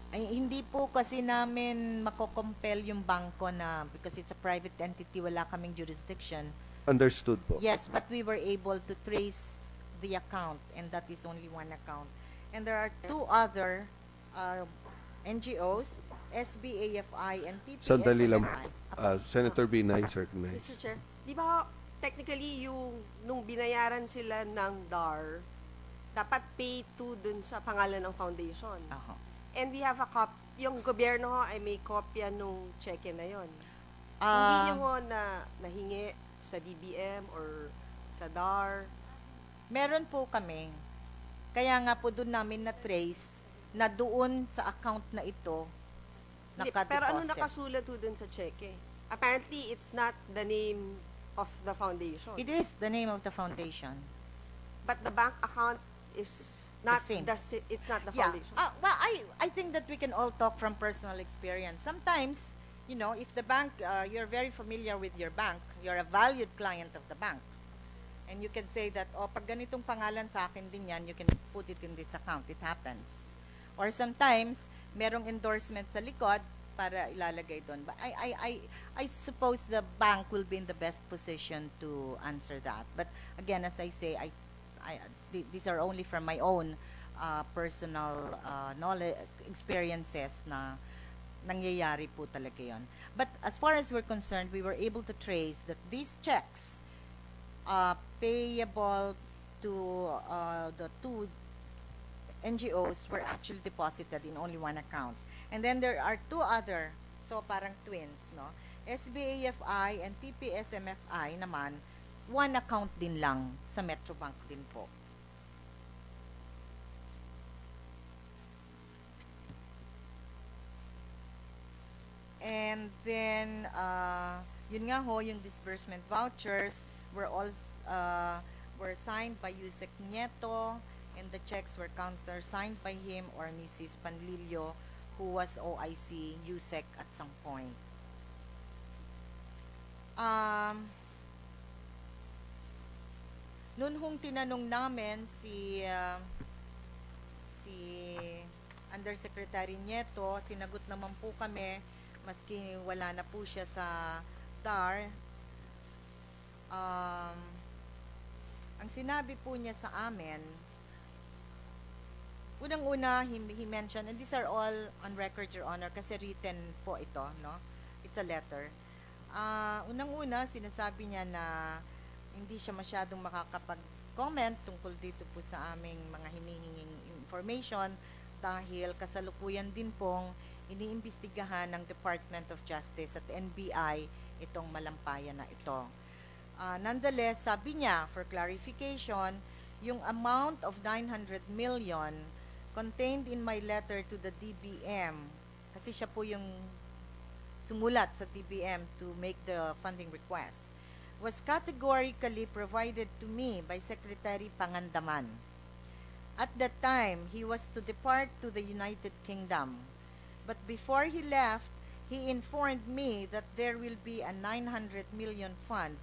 Ay, hindi po kasi namin makocompel yung bangko na because it's a private entity, wala kaming jurisdiction.
Understood po.
Yes, but we were able to trace the account, and that is only one account. And there are two other NGOs, SBAFI and
Sandali lang.
TPSMFI.
Senator Binay is recognized.
Mr. Chair, di ba technically nung binayaran sila ng DAR, dapat pay to dun sa pangalan ng foundation. And we have a yung gobyerno ho ay may kopya nung cheque na yon. Hindi niyo ho nahingi sa DBM or sa DAR.
Meron po kami. Kaya nga po doon namin na-trace na doon sa account na ito
Hindi,
nakadeposit.
pero ano nakasulat ho dun sa cheque? Apparently, it's not the name of the foundation.
It is the name of the foundation.
But the bank account is not
same.
It's not the
Yeah.
foundation.
Well, I think that we can all talk from personal experience. Sometimes, you know, if the bank, you're very familiar with your bank, you're a valued client of the bank, and you can say that, oh, pag ganitong pangalan sa akin din yan, you can put it in this account. It happens. Or sometimes, merong endorsement sa likod para ilalagay doon. But I suppose the bank will be in the best position to answer that. But again, as I say, these are only from my own personal knowledge, experiences na nangyayari po talaga yun. But as far as we're concerned, we were able to trace that these checks payable to the two NGOs were actually deposited in only one account. And then there are two other, so parang twins, no? SBAFI and TPSMFI naman, one account din lang sa Metrobank din po. And then, yun nga ho, yung disbursement vouchers were signed by Yusek Nieto, and the checks were countersigned by him or Mrs. Panlilio, who was OIC Yusek at some point. Noon hong tinanong namin si Undersecretary Nieto, sinagot naman po kami, maski wala na po siya sa DAR. Ang sinabi po niya sa amin, unang-una, he mentioned, and these are all on record, Your Honor, kasi written po ito, no? It's a letter. Unang-una, sinasabi niya na hindi siya masyadong makakapag-comment tungkol dito po sa aming mga hinihinging information dahil kasalukuyan din pong iniimbestigahan ng Department of Justice at NBI itong Malampaya na ito. Nonetheless, sabi niya, for clarification, yung amount of 900 million contained in my letter to the DBM, kasi siya po yung sumulat sa DBM to make the funding request, was categorically provided to me by Secretary Pangandaman. At that time, he was to depart to the United Kingdom. But before he left, he informed me that there will be a 900 million fund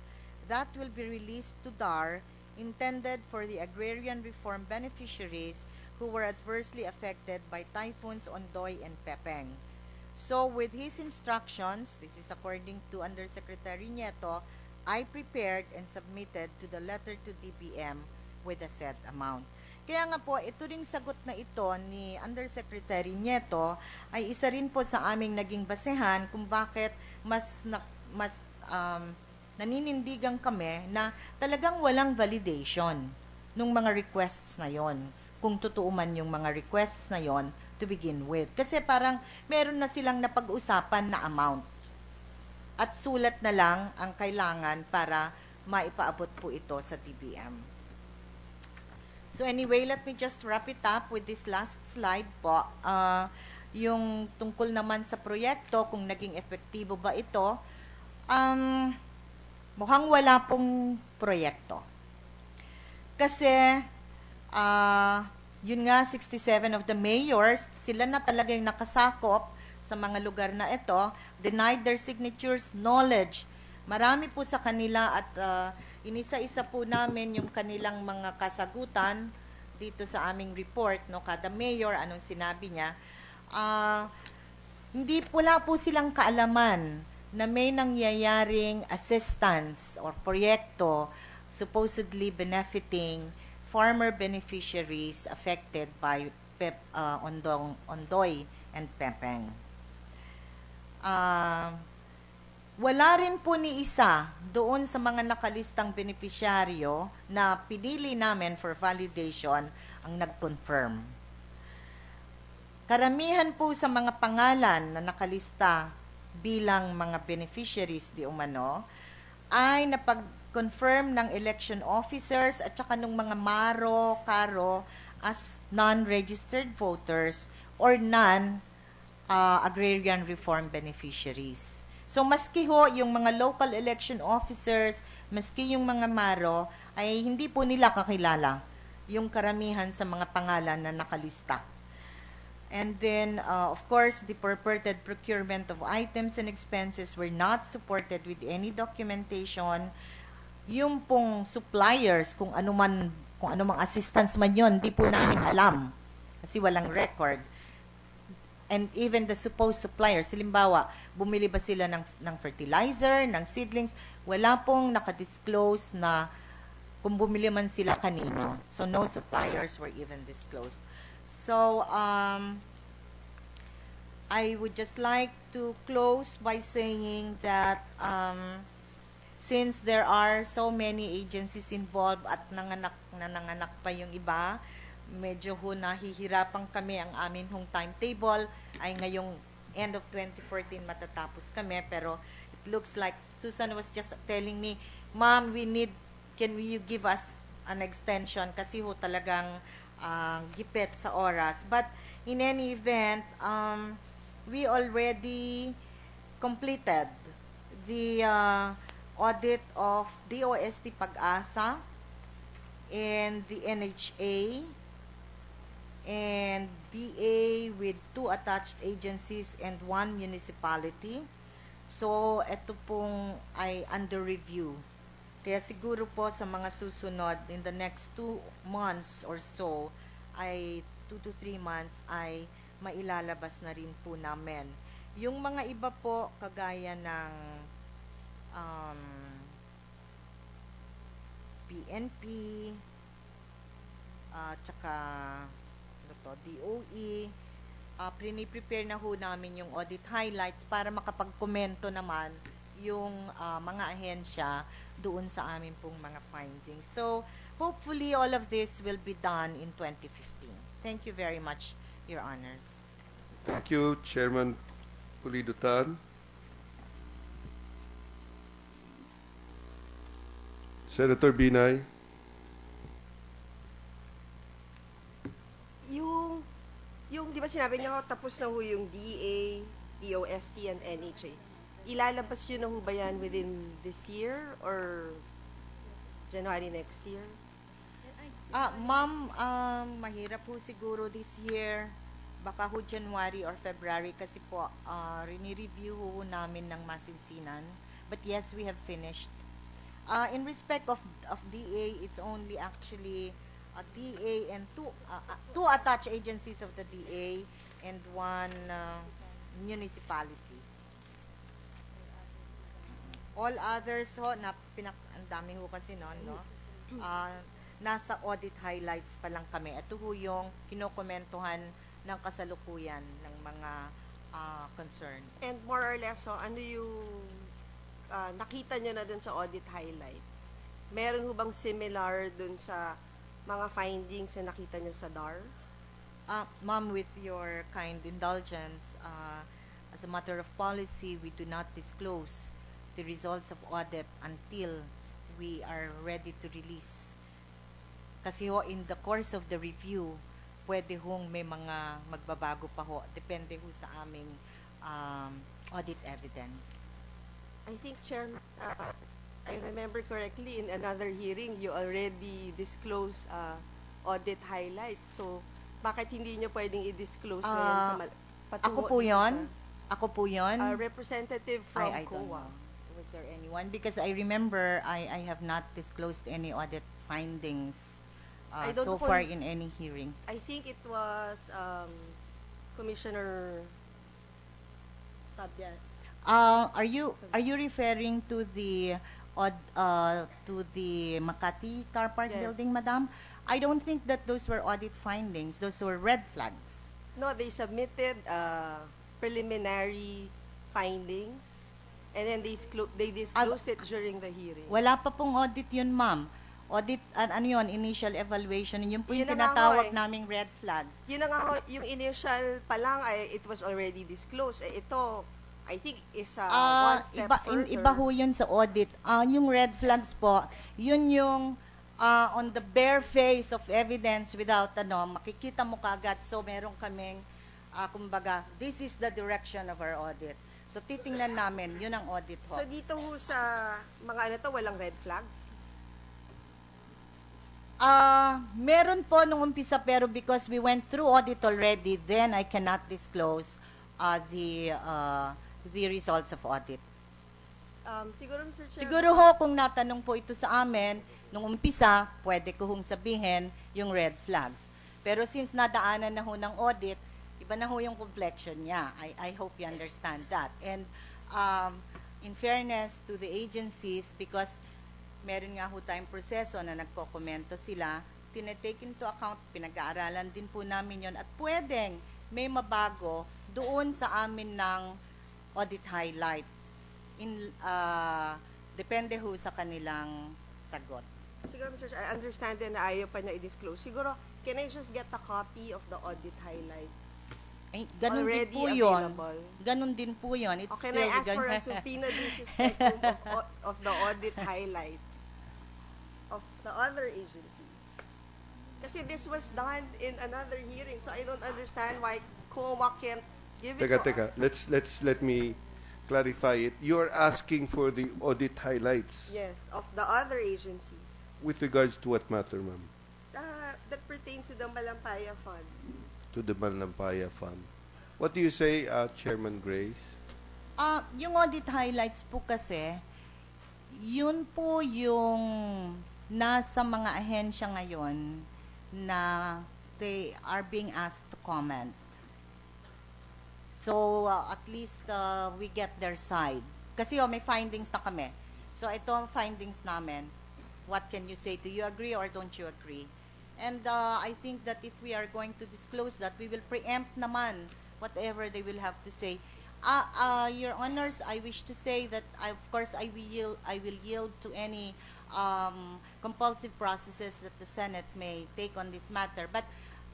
that will be released to DAR intended for the agrarian reform beneficiaries who were adversely affected by typhoons Ondoy and Pepeng. So with his instructions, this is according to Undersecretary Nieto, I prepared and submitted to the letter to DBM with the said amount. Kaya nga po, ito ring sagot na ito ni Undersecretary Nieto ay isa rin po sa aming naging basehan kung bakit mas naninindigan kami na talagang walang validation ng mga requests na yon, kung totoo man yung mga requests na yon to begin with. Kasi parang meron na silang napag-usapan na amount at sulat na lang ang kailangan para maipaabot po ito sa DBM. So anyway, let me just wrap it up with this last slide po. Yung tungkol naman sa proyekto, kung naging epektibo ba ito, mukhang wala pong proyekto. Kasi, yun nga, 67 of the mayors, sila na talagang nakasakop sa mga lugar na ito, denied their signatures, knowledge. Marami po sa kanila at inisa-isa po namin yung kanilang mga kasagutan dito sa aming report, no, kada mayor, anong sinabi niya. hindi wala po silang kaalaman na may nangyayaring assistance or proyekto supposedly benefiting farmer beneficiaries affected by Ondoy and Pepeng. Wala rin po ni isa doon sa mga nakalistang beneficiaryo na pinili namin for validation ang nag-confirm. Karamihan po sa mga pangalan na nakalista bilang mga beneficiaries di umano ay napag-confirm ng election officers at saka ng mga karo as non-registered voters or non-agrarian reform beneficiaries. So maski ho yung mga local election officers, maski yung mga maro, ay hindi po nila kakilala yung karamihan sa mga pangalan na nakalista. And then, of course, the purported procurement of items and expenses were not supported with any documentation. Yung pong suppliers, kung anumang assistance man yun, di po namin alam kasi walang record. And even the supposed suppliers, halimbawa, bumili ba sila ng fertilizer, ng seedlings, wala pong nakadisclose na kung bumili man sila kanino. So, no suppliers were even disclosed. So, I would just like to close by saying that since there are so many agencies involved at nanganak pa yung iba, medyo nahihirapan kami. Ang amin hong timetable ay ngayong end of 2014 matatapos kami, pero it looks like Susan was just telling me, Ma'am, can you give us an extension kasi talagang gipit sa oras. But in any event, we already completed the audit of DOST Pag-asa and the NHA and DA with 2 attached agencies and 1 municipality. So, ito pong ay under review. Kaya siguro po sa mga susunod, in the next 2 months or so, ay 2 to 3 months, ay mailalabas na rin po namin. Yung mga iba po, kagaya ng PNP, tsaka DOE, prepare na ho namin yung audit highlights para makapag-komento naman yung mga ahensya doon sa amin pong mga findings. So, hopefully, all of this will be done in 2015. Thank you very much, Your Honors.
Thank you, Chairman Pulido-Tan. Senator Binay.
Yung di ba sinabi niyo tapos na ho yung DA, DOST, and NHA. Ilalabas yun na ho ba yan within this year or January next year?
Ma'am, mahirap po siguro this year. Baka ho January or February kasi po rini-review ho namin ng masinsinan. But yes, we have finished. In respect of DA, it's only actually a DA and two attached agencies of the DA and 1 municipality. All others ho, ang dami ho kasi no? Nasa audit highlights pa lang kami. Ito ho yung kinokomentuhan ng kasalukuyan ng mga concern.
And more or less, so, ano yung nakita nyo na dun sa audit highlights? Meron ho bang similar dun sa mga findings na nakita nyo sa DAR?
Ma'am, with your kind indulgence, as a matter of policy, we do not disclose the results of audit until we are ready to release. Kasi ho, in the course of the review, pwede hong may mga magbabago pa ho. Depende ho sa aming audit evidence.
I think, Chair, I remember correctly, in another hearing, you already disclosed audit highlights. So, bakit hindi nyo pwedeng i-disclose ngayon sa
Ako po yun? Ako po yun?
Representative from
I don't
COA.
know. Was there anyone? Because I remember I have not disclosed any audit findings so far in any hearing.
I think it was Commissioner Tabiat.
Are you referring to the Makati car park
Yes.
building, Madam? I don't think that those were audit findings. Those were red flags.
No, they submitted preliminary findings, and then they disclosed it during the hearing.
Wala pa pong audit yun, ma'am. Audit, ano yun, initial evaluation. Yun po yung
Yun na nga
tinatawag
ho eh.
naming red flags.
Yun na nga ho, yung initial pa lang, it was already disclosed. Ito, I think, is one step further.
Iba ho yun sa audit. Yung red flags po, yun yung on the bare face of evidence without, makikita mo kagad. So, meron kaming, kumbaga, this is the direction of our audit. So, titingnan namin, yun ang audit ho.
So, dito ho sa mga ano to, walang red flag?
Meron po nung umpisa, pero because we went through audit already, then I cannot disclose the results of audit.
Siguro, Mr. Chair.
Siguro ho, kung natanong po ito sa amin, nung umpisa, pwede ko hong sabihin yung red flags. Pero since nadaanan na ho ng audit, iba na ho yung complexion niya. I hope you understand that. And in fairness to the agencies, because meron nga ho tayong proseso na nagko-komento sila, tinetake into account, pinag-aaralan din po namin yon at pwedeng may mabago doon sa amin ng audit highlight. Depende ho sa kanilang sagot.
Siguro, Mr. Chair, I understand na ayaw pa niya i-disclose. Siguro, can I just get a copy of the audit highlights?
Ay, ganun din
Already
po yun.
available.
Ganun din po yun. It's
Okay,
still
I ask
the
for a subpoena due suspectum of the audit highlights of the other agencies. Kasi this was done in another hearing, so I don't understand why COMA can't give it to us.
Let me clarify it. You're asking for the audit highlights.
Yes, of the other agencies.
With regards to what matter, ma'am?
That pertains to the Malampaya Fund.
To the Malampaya Fund. What do you say, Chairman Grace?
Yung audit highlights po kasi, yun po yung nasa mga ahensya ngayon na they are being asked to comment. So, at least we get their side. Kasi may findings na kami. So, ito ang findings namin. What can you say? Do you agree or don't you agree? And I think that if we are going to disclose that, we will preempt naman whatever they will have to say. Your Honors, I wish to say that, of course, I will yield to any compulsive processes that the Senate may take on this matter. But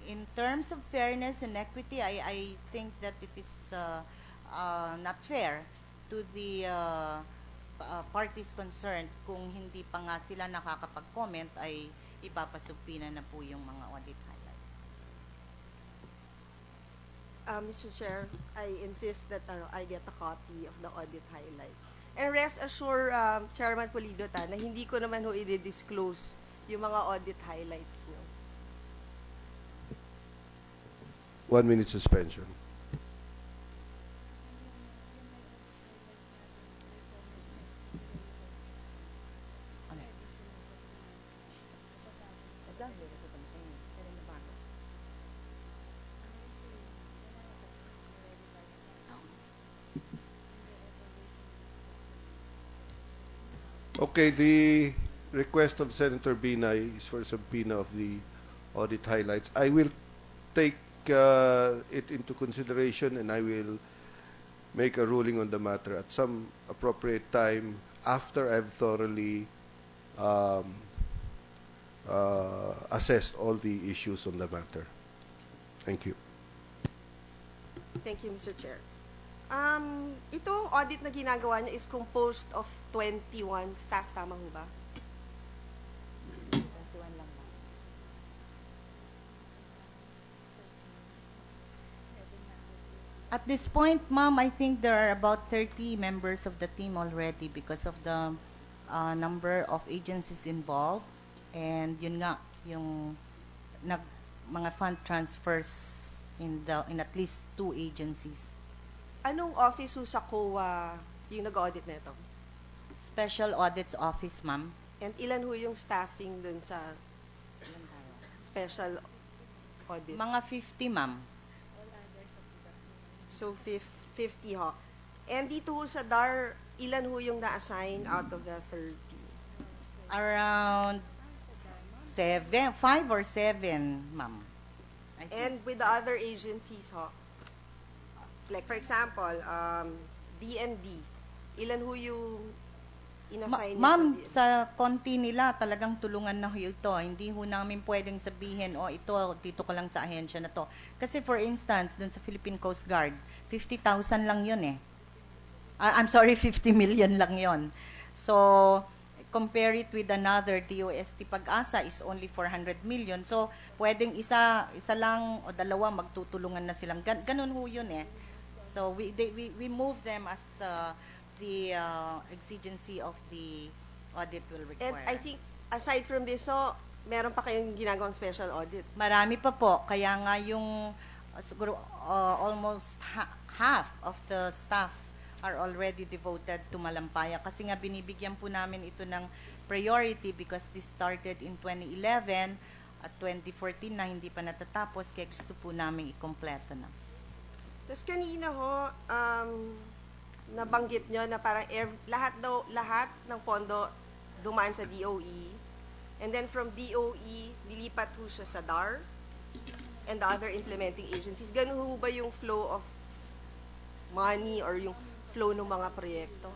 in terms of fairness and equity, I think that it is not fair to the parties concerned. Kung hindi pa nga sila nakakapag-comment, ay ipapasubpina na po yung mga audit highlights.
Mr. Chair, I insist that I get a copy of the audit highlights. And rest assured, Chairman Pulido, na hindi ko naman ho i-disclose yung mga audit highlights nyo.
1 minute suspension. Okay, the request of Senator Binay is for subpoena of the audit highlights. I will take it into consideration and I will make a ruling on the matter at some appropriate time after I've thoroughly assessed all the issues on the matter. Thank you.
Thank you, Mr. Chair. Itong audit na ginagawa niya is composed of 21 staff, tama ho ba?
21 lang ba? At this point, ma'am, I think there are about 30 members of the team already because of the number of agencies involved. And yun nga, yung mga fund transfers in at least 2 agencies.
Anong office ho sa COA yung nag-audit nito?
Special Audits Office, ma'am.
And ilan ho yung staffing dun sa special audit?
Mga 50, ma'am.
So 50 ho. And dito ho sa DAR, ilan ho yung na-assign out of the 30?
Around 5 or 7, ma'am. I think.
And with the other agencies ho, like for example, DND, ilan ho yung inassign niyo
Ma'am,
for DND?
sa konti nila, talagang tulungan na ho ito. Hindi ho namin pwedeng sabihin, ito, dito ko lang sa ahensya na to. Kasi for instance, dun sa Philippine Coast Guard, 50,000 lang yun eh. I'm sorry, 50 million lang yon. So, compare it with another, DOST Pag-asa is only 400 million. So, pwedeng isa lang o dalawa magtutulungan na silang. Ganun ho yun eh. So, we move them as the exigency of the audit will
And
require.
I think, aside from this, so, meron pa kayong ginagawang special audit?
Marami pa po. Kaya nga yung siguro almost half of the staff are already devoted to Malampaya. Kasi nga binibigyan po namin ito ng priority because this started in 2011 at 2014 na hindi pa natatapos kaya gusto po namin ikompleto na.
Tapos kanina ho, nabanggit nyo na parang lahat ng pondo dumaan sa DOE. And then from DOE, nilipat ho siya sa DAR and the other implementing agencies. Ganun ho ba yung flow of money or yung flow ng mga proyekto?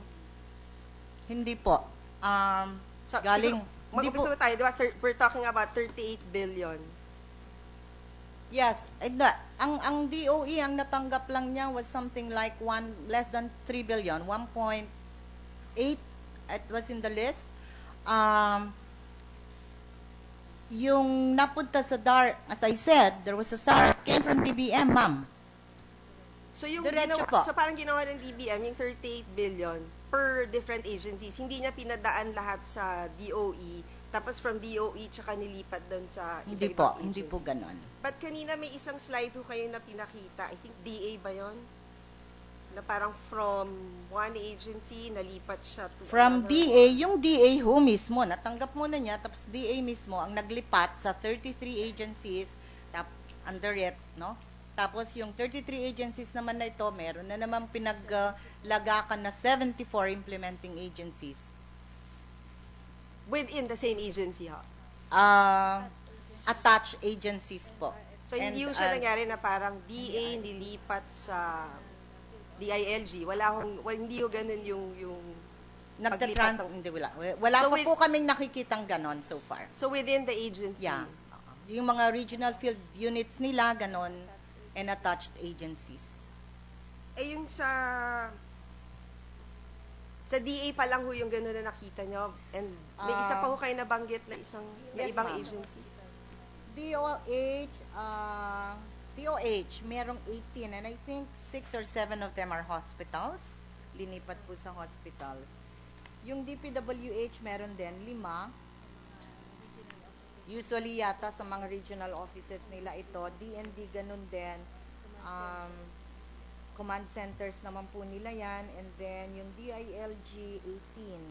Hindi po.
So,
Galing. Hindi po.
Mag-umpisa tayo, di ba? We're talking about 38 billion.
Yes. Ang DOE, ang natanggap lang niya was something like less than 3 billion. 1.8, it was in the list. Yung napunta sa DAR, as I said, there was a SAR, came from DBM, ma'am.
So yung
Diretso po.
so parang ginawa ng DBM, yung 38 billion per different agencies, hindi niya pinadaan lahat sa DOE, tapos from DOE tsaka nilipat doon sa
Hindi
iba-ibang
po, hindi po
agencies.
ganon.
But kanina may isang slide ho kayo na pinakita, I think DA ba yon? Na parang from one agency, nalipat siya to
From
another.
DA, yung DA ho mismo, natanggap muna niya, tapos DA mismo ang naglipat sa 33 agencies under it, no? Tapos yung 33 agencies naman na ito, meron na naman pinaglagakan na 74 implementing agencies.
Within the same agency ha?
Attached agencies po.
So hindi ho siya nangyari na parang DA nilipat sa DILG. Hindi ho ganun yung paglipat ng-
Hindi, wala
So
pa
with-
po kaming nakikitang ganon so far.
So within the agency.
Yeah. Yung mga regional field units nila, ganon, and attached agencies.
Eh yung sa DA pa lang ho yung gano'n na nakita nyo. And may isa pa ho kayo nabanggit na
Yes,
ibang
ma'am.
agencies.
DOH, merong 18 and I think 6 or 7 of them are hospitals. Linipat po sa hospitals. Yung DPWH, meron din 5. Usually yata sa mga regional offices nila ito. DND ganun din. Command centers naman po nila yan. And then yung DILG, 18.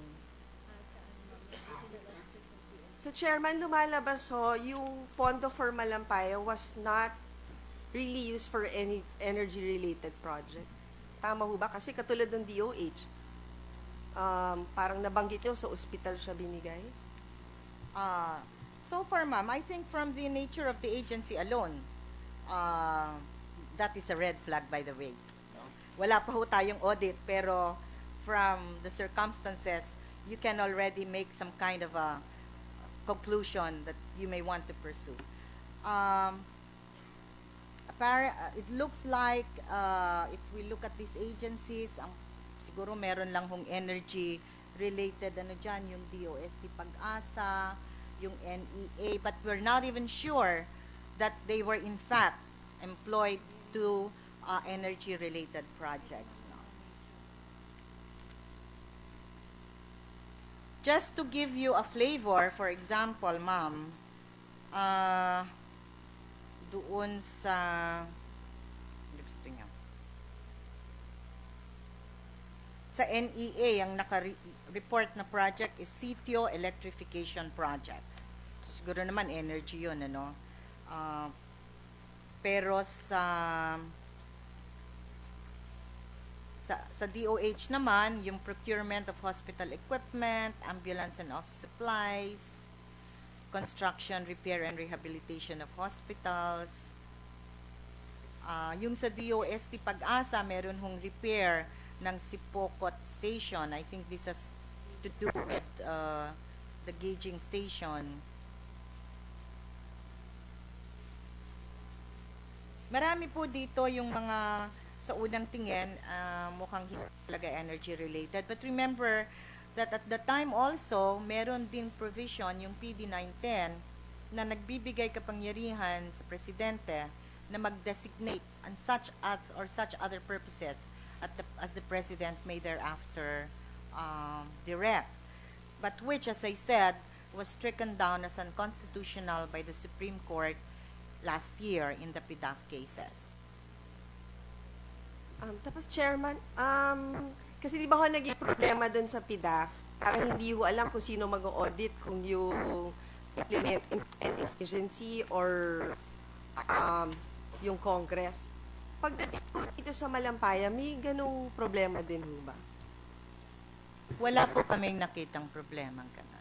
So Chairman, lumalabas ho, yung pondo for Malampaya was not really used for any energy-related projects. Tama ho ba? Kasi katulad ng DOH, parang nabanggit nyo sa ospital siya binigay.
So far, ma'am, I think from the nature of the agency alone, that is a red flag, by the way. Wala pa ho tayong audit, pero from the circumstances, you can already make some kind of a conclusion that you may want to pursue. It looks like if we look at these agencies, siguro meron lang hong energy related dyan, yung DOST Pag-asa, yung NEA, but we're not even sure that they were in fact employed to energy related projects. No? Just to give you a flavor, for example, ma'am, doon sa gusto niya. Sa NEA, ang naka-report na project is sitio electrification projects. Siguro naman energy yun, ano? Pero sa Sa DOH naman, yung procurement of hospital equipment, ambulance and office supplies, construction, repair, and rehabilitation of hospitals. Yung sa DOST Pag-asa, meron hong repair ng Sipokot Station. I think this has to do with the gauging station. Marami po dito yung mga sa unang tingin, mukhang hindi talaga energy related. But remember that at the time also, meron din provision yung PD 910 na nagbibigay kapangyarihan sa presidente na mag-designate on such other purposes as the president may thereafter direct. But which, as I said, was stricken down as unconstitutional by the Supreme Court last year in the PDAF cases.
Tapos, Chairman, kasi di ba ho naging problema dun sa PDAF, parang hindi ho alam kung sino mag-audit, kung yung implementing agency or yung Congress. Pagdating po dito sa Malampaya, may ganung problema din ho ba?
Wala po kaming nakitang problema ganun.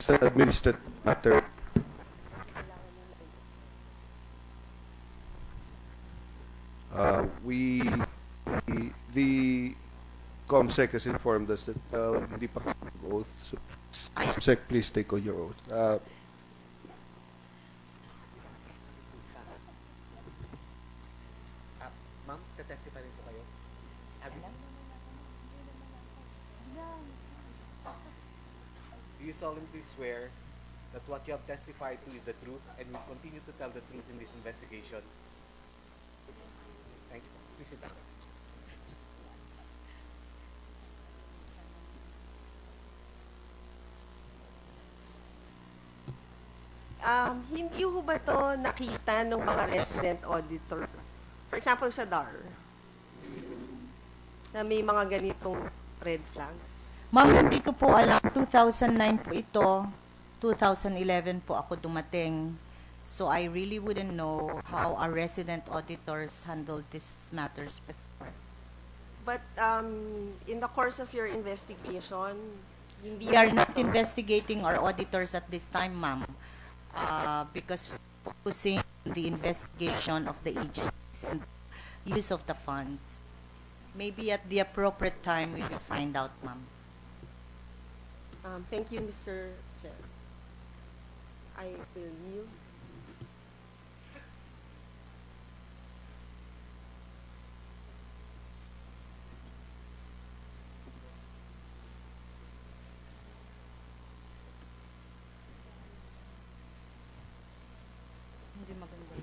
It's an administrative matter. The COMSEC has informed us that hindi pa oath. So, COMSEC, please take on your oath.
Ma'am, testify rin po kayo? Do you solemnly swear that what you have testified to is the truth and will continue to tell the truth in this investigation? Thank you. Please sit down.
Hindi ho ba to nakita ng mga resident auditor? For example, sa DAR, na may mga ganitong red flags?
Ma'am, hindi ko po alam. 2009 po ito. 2011 po ako dumating. So I really wouldn't know how our resident auditors handled these matters before.
But in the course of your investigation, hindi
We are not investigating our auditors at this time, ma'am, because we're focusing on the investigation of the agencies and use of the funds. Maybe at the appropriate time we will find out, ma'am.
Thank you, Mr. Chair. I will yield.
Hindi maganda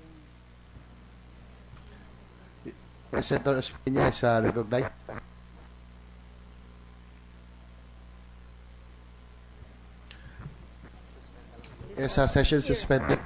yun.
Senator Espina is recognized. Yes, session suspended.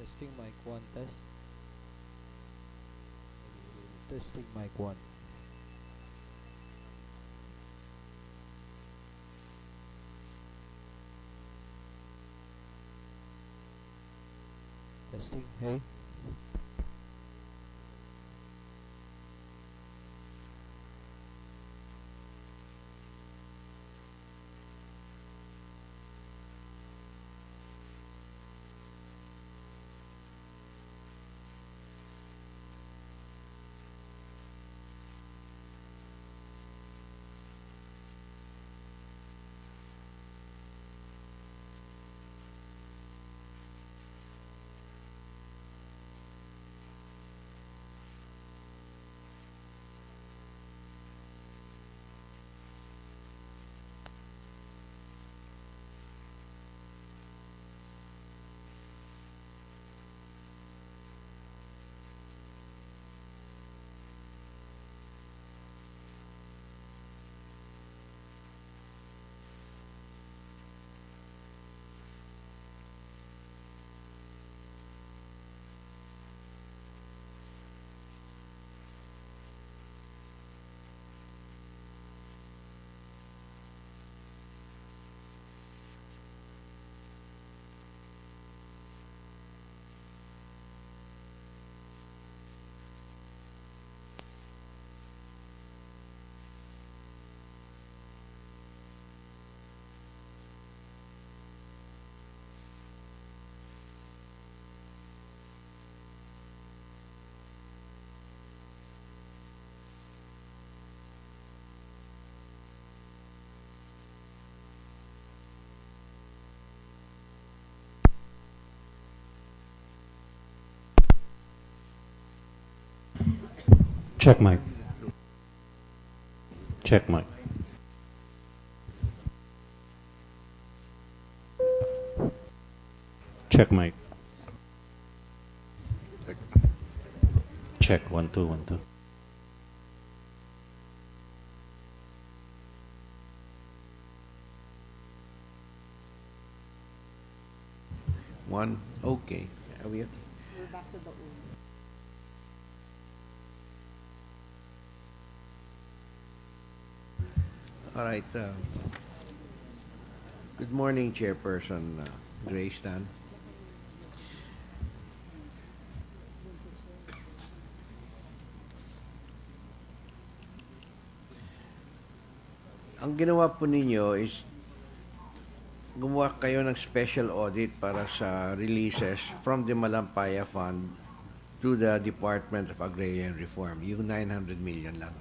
Testing mic 1 test. Testing mic 1. Testing, hey.
Check mic. Check mic. Check mic. Check 1 2 1 2.
One. Okay. Are we okay?
We're back to the old.
All right. Good morning, Chairperson Grace Tan. Ang ginawa po ninyo is gumawa kayo ng special audit para sa releases from the Malampaya Fund to the Department of Agrarian Reform. Yung 900 million lang.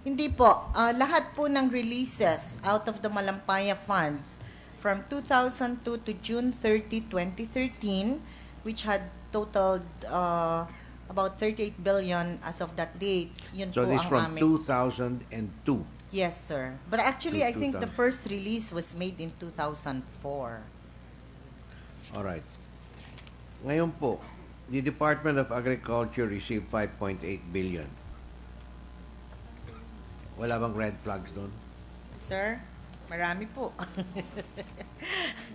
Hindi po. Lahat po ng releases out of the Malampaya funds from 2002 to June 30, 2013, which had totaled about 38 billion as of that date. Yun
So
po
this
ang
from
aming...
2002.
Yes, sir. But actually,
To
I think the
2000.
first release was made in 2004.
All right. Ngayon po, the Department of Agriculture received 5.8 billion. Wala bang red flags doon?
Sir, marami po.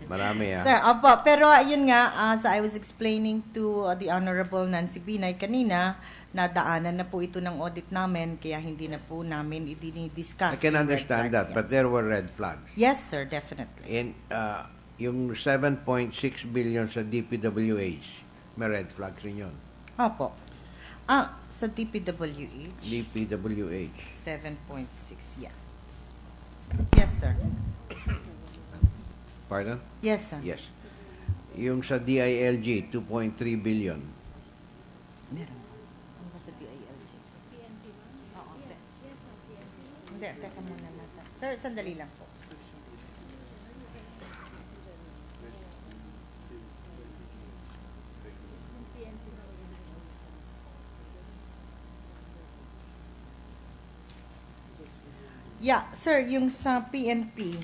Marami
Sir, opo. Pero ayun nga, as I was explaining to the Honorable Nancy Binay kanina, nadaanan na po ito ng audit namin, kaya hindi na po namin i-discuss.
I can
yung red
understand
flags,
that,
yes.
but there were red flags.
Yes, sir, definitely.
And yung 7.6 billion sa DPWH, may red flags rin yun.
Opo. Sa DPWH,
DPWH.
7.6, yeah. Yes, sir.
Pardon?
Yes, sir.
Yes. Yung sa DILG, 2.3 billion.
Meron. Ano ba sa DILG? Oo. Hindi, teka muna nasa. Sir, sandali lang po. Yeah, sir, yung sa PNP.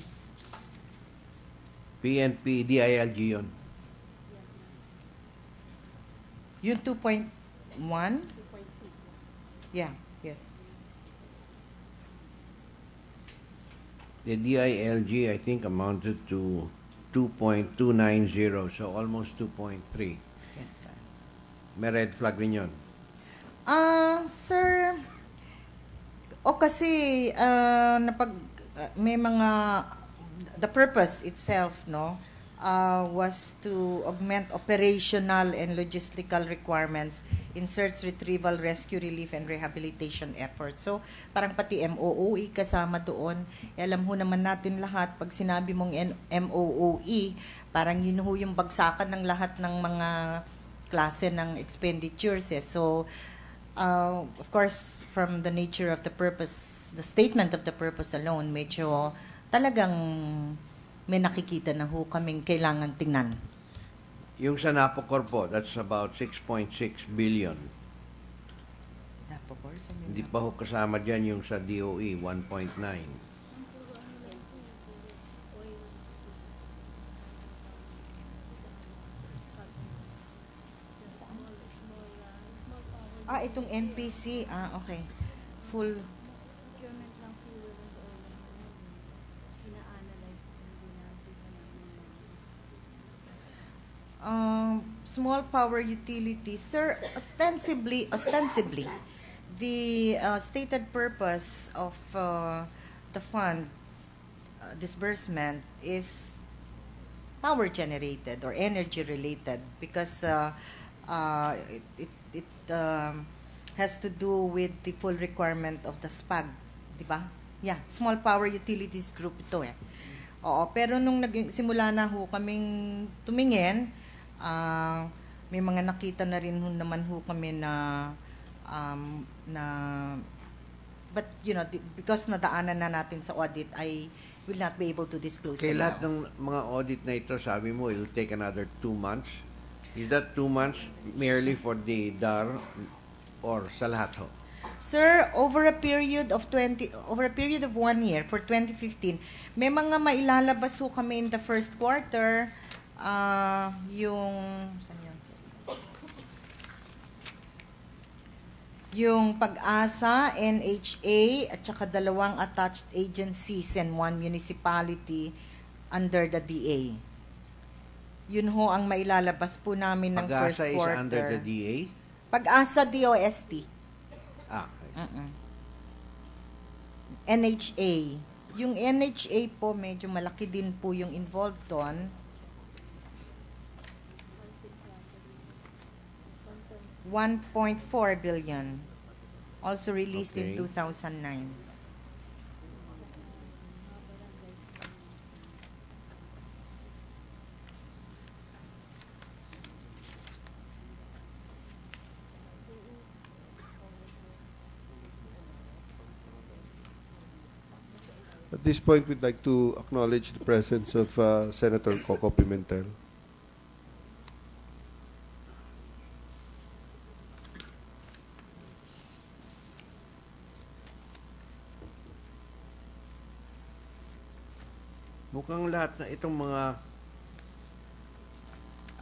PNP, DILG yun.
Yung 2.1? Yeah, yes.
The DILG, I think, amounted to 2.290, so almost 2.3.
Yes, sir.
May red flag rin yun.
Sir, kasi may mga the purpose itself was to augment operational and logistical requirements in search, retrieval, rescue, relief, and rehabilitation efforts. So, parang pati MOOE kasama doon. Alam ho naman natin lahat, pag sinabi mong MOOE, parang yun ho yung bagsakan ng lahat ng mga klase ng expenditures. So, of course, from the nature of the purpose, the statement of the purpose alone, medyo talagang may nakikita na ho kaming kailangan tingnan.
Yung sa Napocor po, that's about 6.6 billion.
Napocor?
Hindi pa ho kasama dyan yung sa DOE, 1.9.
Itong NPC. Okay. Full. Small power utilities. Sir, ostensibly, the stated purpose of the fund disbursement is power generated or energy related because it has to do with the full requirement of the SPAG, di ba? Yeah, Small Power Utilities Group ito Oo, pero nung simula na ho kaming tumingin, may mga nakita na rin naman ho kami na but because nadaanan na natin sa audit, I will not be able to disclose
Kaya
them
lahat
now.
ng mga audit na ito, sabi mo, it'll take another 2 months. Is that 2 months merely for the DAR or sa lahat ho?
Sir, over a period of 1 year for 2015, may mga mailalabas ho kami in the first quarter, saan yun? Yung Pag-asa, NHA, at saka 2 attached agencies and 1 municipality under the DA. Yun ho ang mailalabas po namin ng first
Pag-asa is
quarter.
under the DA?
Pag-asa, DOST.
Ah, okay.
NHA. Yung NHA po, medyo malaki din po yung involved doon. 1.4 billion. Also released in
Okay.
2009.
At this point, we'd like to acknowledge the presence of Senator Coco Pimentel.
Mukhang lahat na itong mga...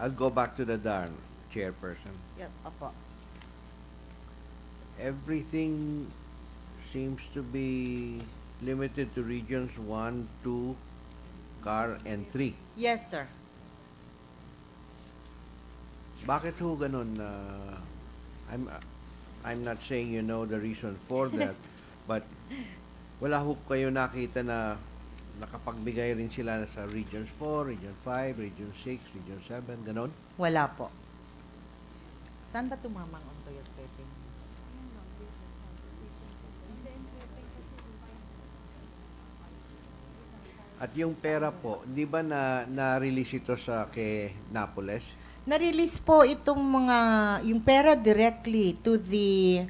I'll go back to the DAR, Chairperson.
Yep, opo.
Everything seems to be limited to regions 1, 2, CAR, and 3.
Yes, sir.
Bakit ho ganun? I'm not saying you know the reason for that, but wala ho kayo nakita na nakapagbigay rin sila sa Regions 4, Region 5, Region 6, Region 7, ganon?
Wala po. Saan ba tumamang ang Toyot Pepe?
At yung pera po, hindi ba na-release ito sa kay Napoles?
Na-release po itong yung pera directly to the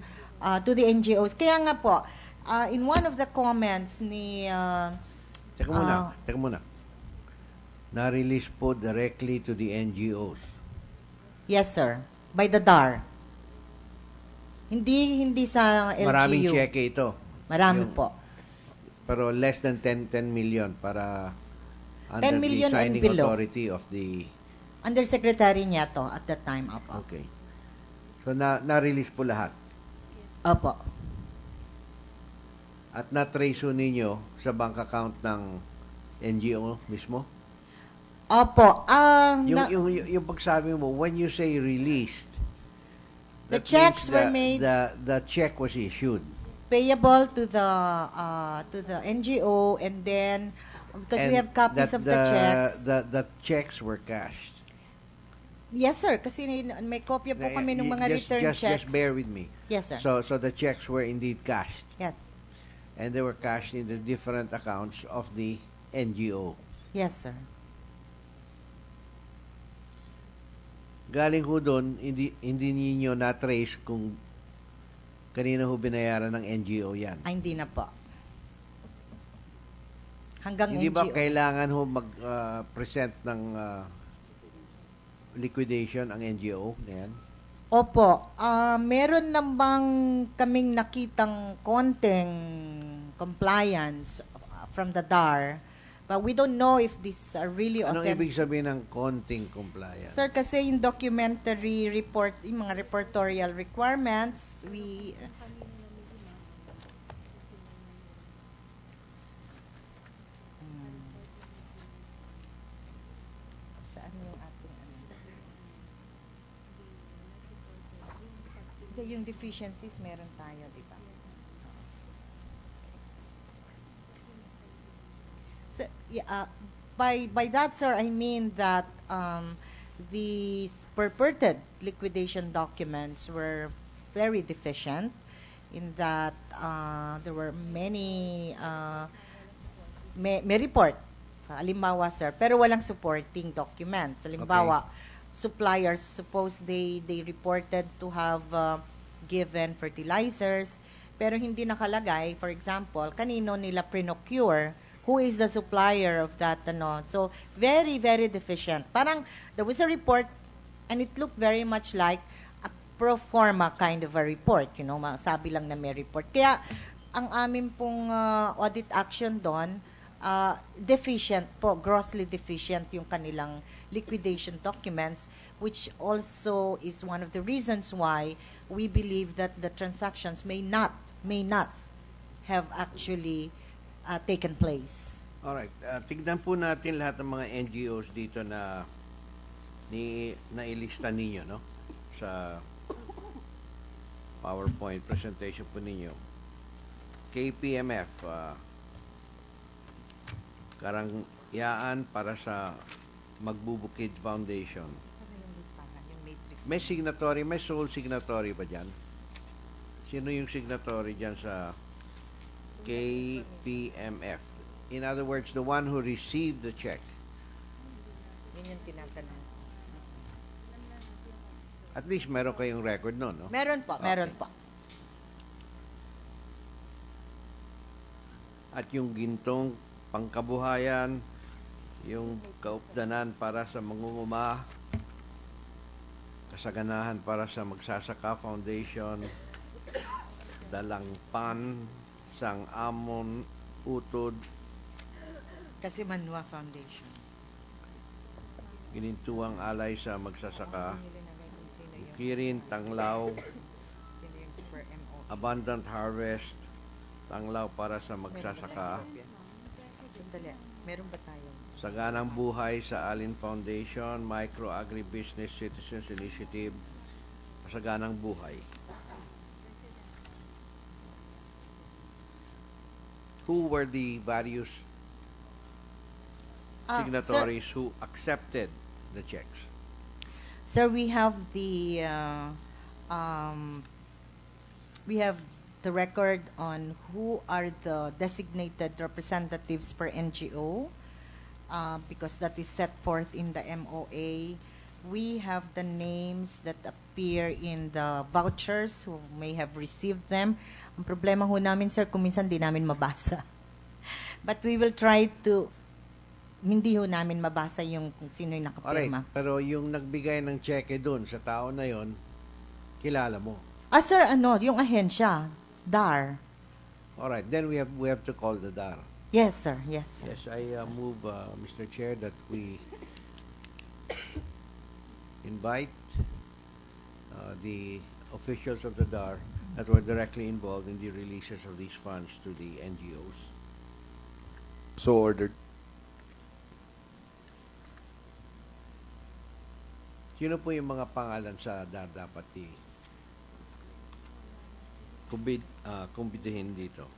NGOs. Kaya nga po, in one of the comments ni
Teka muna. Na-release po directly to the NGOs.
yes, sir, by the DAR. Hindi sa LGU.
Maraming cheque ito.
Marami
Yung-
po.
Pero less than 10 million para under
10 million
the
and
signing
below.
authority of the...
Undersecretary niya to at that time, opo.
Okay. So na-release po lahat.
Opo.
At na-trace ho ninyo sa bank account ng NGO mismo?
Opo.
Yung pagsabi mo, when you say released,
The
that
checks
means
were made-
The check was issued.
Payable to the NGO, and then because we
And
have copies
that
of the checks.
The checks were cashed.
Yes, sir. Kasi may kopya po kami ng mga return checks.
Just bear with me.
Yes, sir.
So the checks were indeed cashed.
Yes.
And they were cashed in the different accounts of the NGO.
Yes, sir.
Galing ho doon, hindi ninyo na-trace kung kanina ho binayaran ng NGO yan.
Ay, hindi na po. Hanggang
Hindi ba
NGO.
kailangan ho mag-present ng liquidation ang NGO na yan?
Opo. Meron namang kaming nakitang konting compliance from the DAR, but we don't know if these are really
Anong
authentic.
ibig sabihin ng konting compliance?
Sir, kasi yung documentary report, yung mga reportorial requirements, we... Saan yung ating ano? Yung deficiencies, meron tayo, di ba? So, yeah, by that, sir, I mean that the purported liquidation documents were very deficient in that there were many may report, halimbawa, sir, pero walang supporting documents. Halimbawa, suppliers, suppose they reported to have given fertilizers, pero hindi nakalagay, for example, kanino nila prinocure, who is the supplier of that, ano. So, very, very deficient. Parang, there was a report And it looked very much like a pro forma kind of a report, masabi lang na may report. Kaya, ang amin pong audit action doon, deficient po, grossly deficient yung kanilang liquidation documents, which also is one of the reasons why we believe that the transactions may not have actually taken place.
Alright, tignan po natin lahat ng mga NGOs dito na nailista ninyo, no? Sa PowerPoint presentation po ninyo. KPMF, karangyaan para sa Magbubukid Foundation. May signatory, may sole signatory ba dyan? Sino yung signatory dyan sa KPMF? In other words, the one who received the check.
Yun yung tinatanong.
At least meron kayong record nun, no?
Meron po, meron po.
At yung gintong pangkabuhayan, yung kaupdanan para sa mangunguma, kasaganahan para sa Magsasaka Foundation, Dalangpan, Sangamon, Utod,
Kasi Manua Foundation.
Ginintuang Alay sa Magsasaka, Kirin, Tanglaw, Abundant Harvest, Tanglaw para sa Magsasaka,
Sandali, meron ba tayo?
Saganang Buhay sa Alin Foundation, Micro Agribusiness Citizens Initiative, Saganang Buhay. Who were the various signatories who accepted the checks?
Sir, we have the record on who are the designated representatives per NGO, because that is set forth in the MOA. We have the names that appear in the vouchers who may have received them. Ang problema ho namin, sir, kung minsan di namin mabasa. But we will try to, hindi ho namin mabasa yung kung sino yung nakapirma.
Alright, pero yung nagbigay ng cheque dun sa tao na yon, kilala mo.
Sir, yung ahensya, DAR.
Alright, then we have to call the DAR.
Yes, sir. Yes, sir.
Yes, I move, Mr. Chair, that we invite the officials of the DAR that were directly involved in the releases of these funds to the NGOs.
So ordered.
Sino po yung mga pangalan sa DAR dapat kumbitihin dito?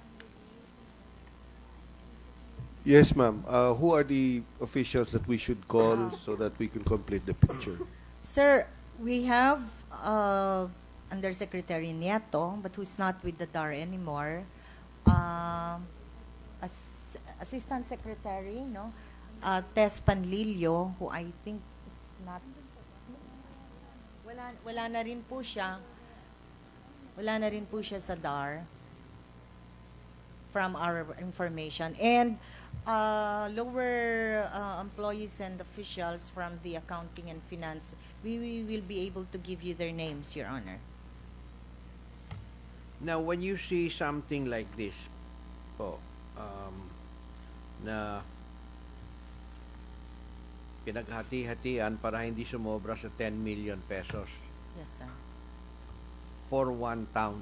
Yes, ma'am. Who are the officials that we should call so that we can complete the picture?
Sir, we have Undersecretary Nieto, but who's not with the DAR anymore. Assistant Secretary, Tess Panlilio, who I think is not. Wala na rin po siya. Wala na rin po siya sa DAR from our information. And lower employees and officials from the accounting and finance, we will be able to give you their names, Your Honor.
Now, when you see something like this, na pinaghati-hatian para hindi sumobra sa 10 million pesos
Yes, sir.
for one town.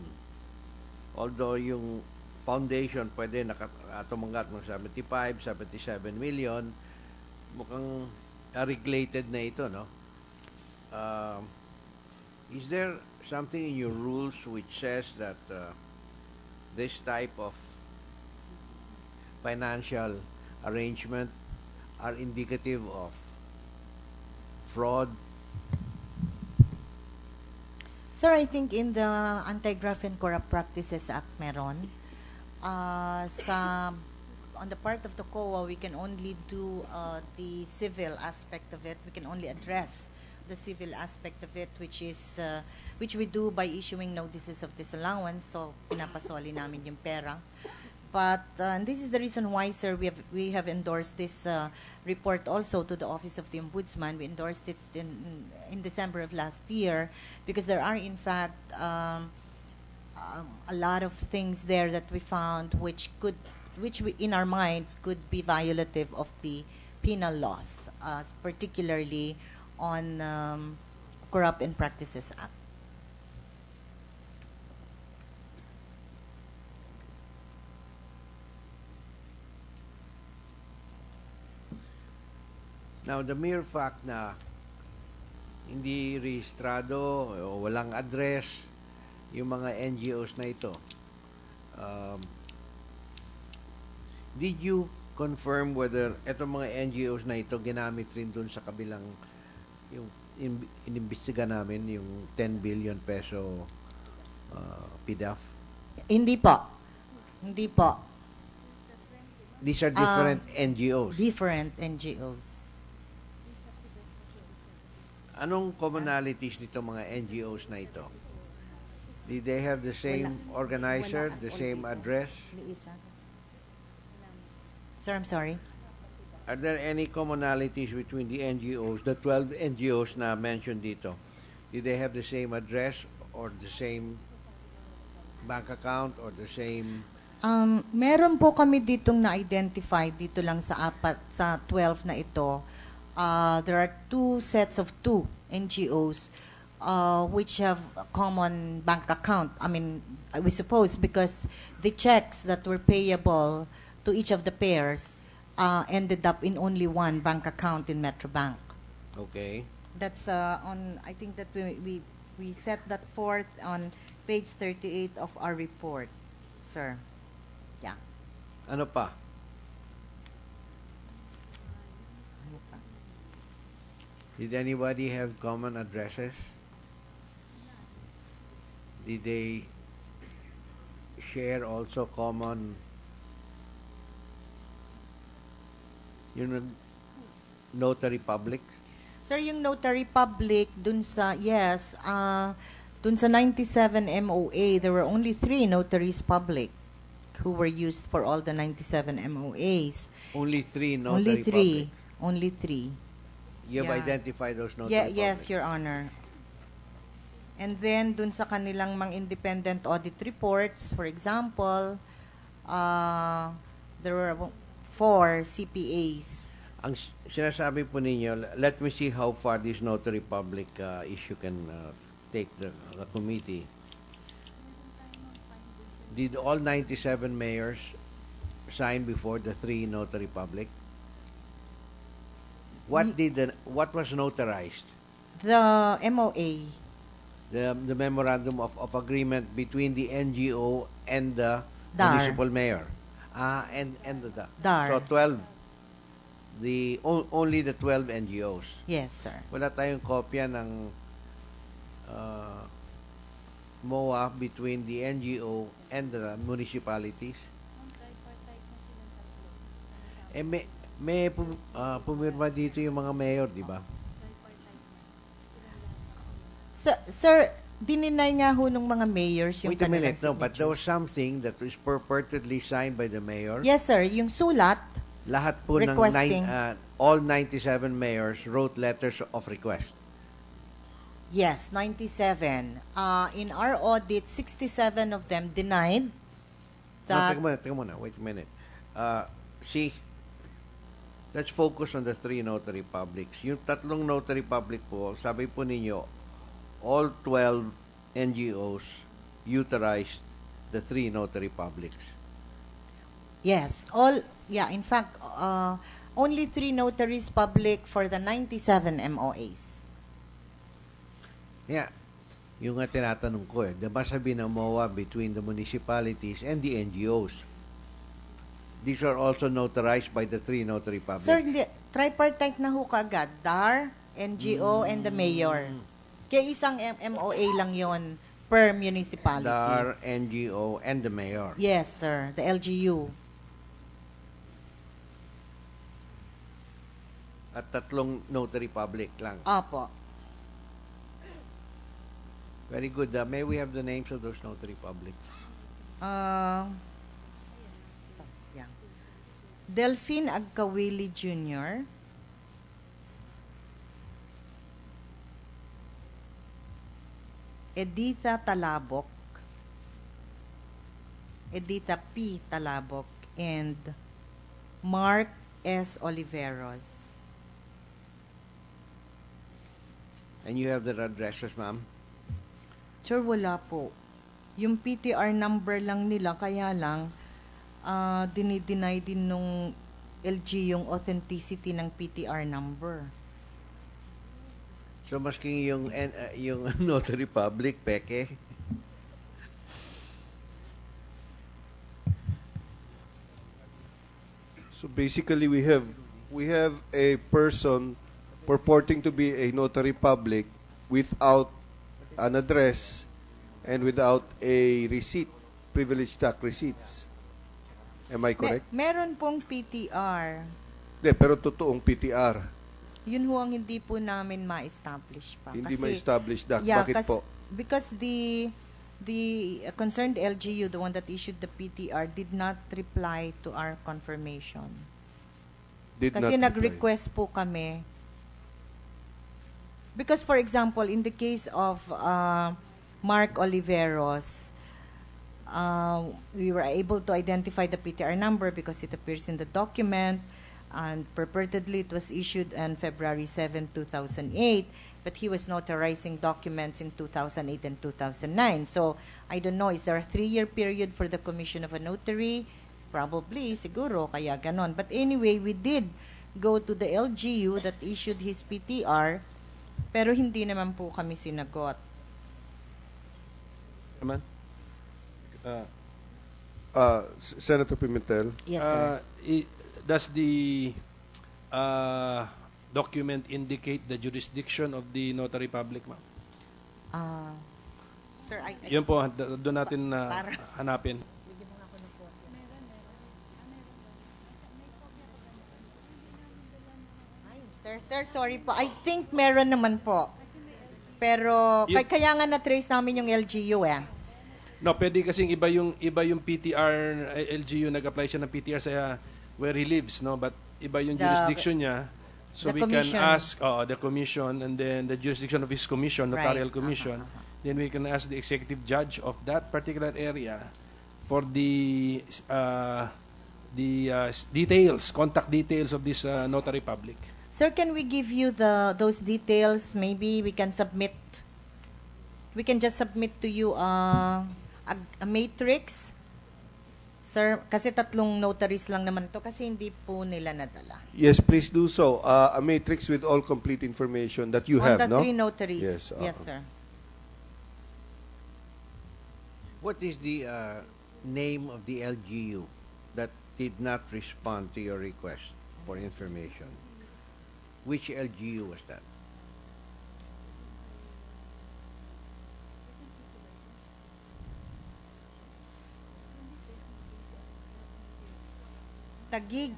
Although yung foundation pwede tumanggap ng 75, 77 million, mukhang regulated na ito, no? Is there something in your rules which says that this type of financial arrangement are indicative of fraud?
Sir, I think in the Anti-Graft and Corrupt Practices Act meron. On the part of the COA, we can only do the civil aspect of it. We can only address the civil aspect of it, which we do by issuing notices of disallowance. So, pinapasoli namin yung pera. But and this is the reason why, sir, we have endorsed this report also to the Office of the Ombudsman. We endorsed it in December of last year because there are in fact a lot of things there that we found which we, in our minds, could be violative of the penal laws, particularly on Corrupt and Practices Act.
Now, the mere fact na hindi rehistrado o walang address yung mga NGOs na ito, did you confirm whether itong mga NGOs na ito ginamit rin dun sa kabilang yung inimbestiga namin yung 10 billion peso PDAF?
Hindi po. Hindi po.
These are different NGOs.
Different NGOs.
Anong commonalities nito mga NGOs na ito? Did they have the same organizer, the same address?
Sir, I'm sorry.
Are there any commonalities between the NGOs, the 12 NGOs na mentioned dito? Did they have the same address or the same bank account or the same...
Meron po kami ditong na-identify dito lang sa 12 na ito. There are two sets of two NGOs which have a common bank account. I mean, we suppose because the checks that were payable to each of the pairs ended up in only one bank account in Metrobank.
Okay.
That's on, I think that we set that forth on page 38 of our report, sir. Yeah.
Ano pa? Did anybody have common addresses? Did they share also common notary public?
Sir, yung notary public, dun sa 97 MOA, there were only 3 notaries public who were used for all the 97 MOAs.
Only 3 notary
Only 3.
public.
Only 3.
You have
Yeah.
identified those notary public?
Yes, Your Honor. And then, dun sa kanilang mga independent audit reports, for example, there were 4 CPAs.
Ang sinasabi po ninyo, let me see how far this notary public issue can take the committee. Did all 97 mayors sign before the 3 notary public? What was notarized?
The MOA.
The memorandum of agreement between the NGO and the
DAR.
municipal mayor. And the
DAR.
So 12. Only the 12 NGOs.
Yes, sir.
Wala tayong kopya ng MOA between the NGO and the municipalities. May pumirma dito yung mga mayor, di ba?
Sir, dininay nga ho ng mga mayors yung
Wait a minute,
kanilang
no, but there was
signatures.
something that was purportedly signed by the mayor.
Yes, sir. Yung sulat,
Lahat po ng
Requesting.
all 97 mayors wrote letters of request.
yes, 97. In our audit, 67 of them denied
No,
that...
teka muna, wait a minute. See, let's focus on the 3 notary publics. Yung 3 notary public po, sabi po ninyo, all 12 NGOs utilized the 3 notary publics.
Yes, in fact, only 3 notaries public for the 97 MOAs.
Yeah, yung nga tinatanong ko there must have been a MOA between the municipalities and the NGOs. These are also notarized by the 3 notary publics.
Sir, hindi. Tripartite na ho kaagad. DAR, NGO, and the mayor. Kaya isang MOA lang yon per municipality.
DAR, NGO, and the mayor.
Yes, sir. The LGU.
At 3 notary public lang.
Opo.
Very good. May we have the names of those notary publics?
Delphine Agkawili Jr., Editha Talabok, Editha P. Talabok, and Mark S. Oliveros.
And you have their addresses, ma'am?
Sure, wala po. Yung PTR number lang nila, kaya lang, dinideny din nung LG yung authenticity ng PTR number.
So, masking yung Notary Public, peke?
So basically, we have a person purporting to be a notary public without an address and without a receipt, privilege stock receipts. Am I correct?
Meron pong PTR.
Hindi, pero totoong PTR.
Yun ho ang hindi po namin ma-establish pa.
Hindi
Kasi-
ma-establish, Doc.
Yeah,
Bakit po?
Because the concerned LGU, the one that issued the PTR, did not reply to our confirmation.
Did
Kasi
not reply.
nag-request po kami. Because for example, in the case of Mark Oliveros, we were able to identify the PTR number because it appears in the document, and purportedly it was issued on February 7, 2008, but he was notarizing documents in 2008 and 2009. So, I don't know, is there a 3-year period for the commission of a notary? Probably, siguro, kaya ganon. But anyway, we did go to the LGU that issued his PTR, pero hindi naman po kami sinagot.
Naman?
Senator Pimentel.
Yes, sir.
Does the document indicate the jurisdiction of the notary public, ma'am?
Sir,
Yun po, doon natin
para-
hanapin.
Sir, sorry po. I think meron naman po. Pero, kaya nga na-trace namin yung LGU eh.
No, pwede kasing iba yung PTR, LGU, nag-apply siya ng PTR sa where he lives, no? But iba yung jurisdiction niya. So
the
we
commission.
can ask the commission, and then the jurisdiction of his commission, notarial
Right.
commission. Then we can ask the executive judge of that particular area for the details, contact details of this notary public.
Sir, can we give you those details? Maybe we can submit. We can just submit to you a matrix. Sir, kasi 3 notaries lang naman to kasi hindi po nila nadala.
Yes, please do so. A matrix with all complete information that you have,
On the
no?
3 notaries.
Yes,
Yes, sir.
What is the name of the LGU that did not respond to your request for information? Which LGU was that?
Taguig.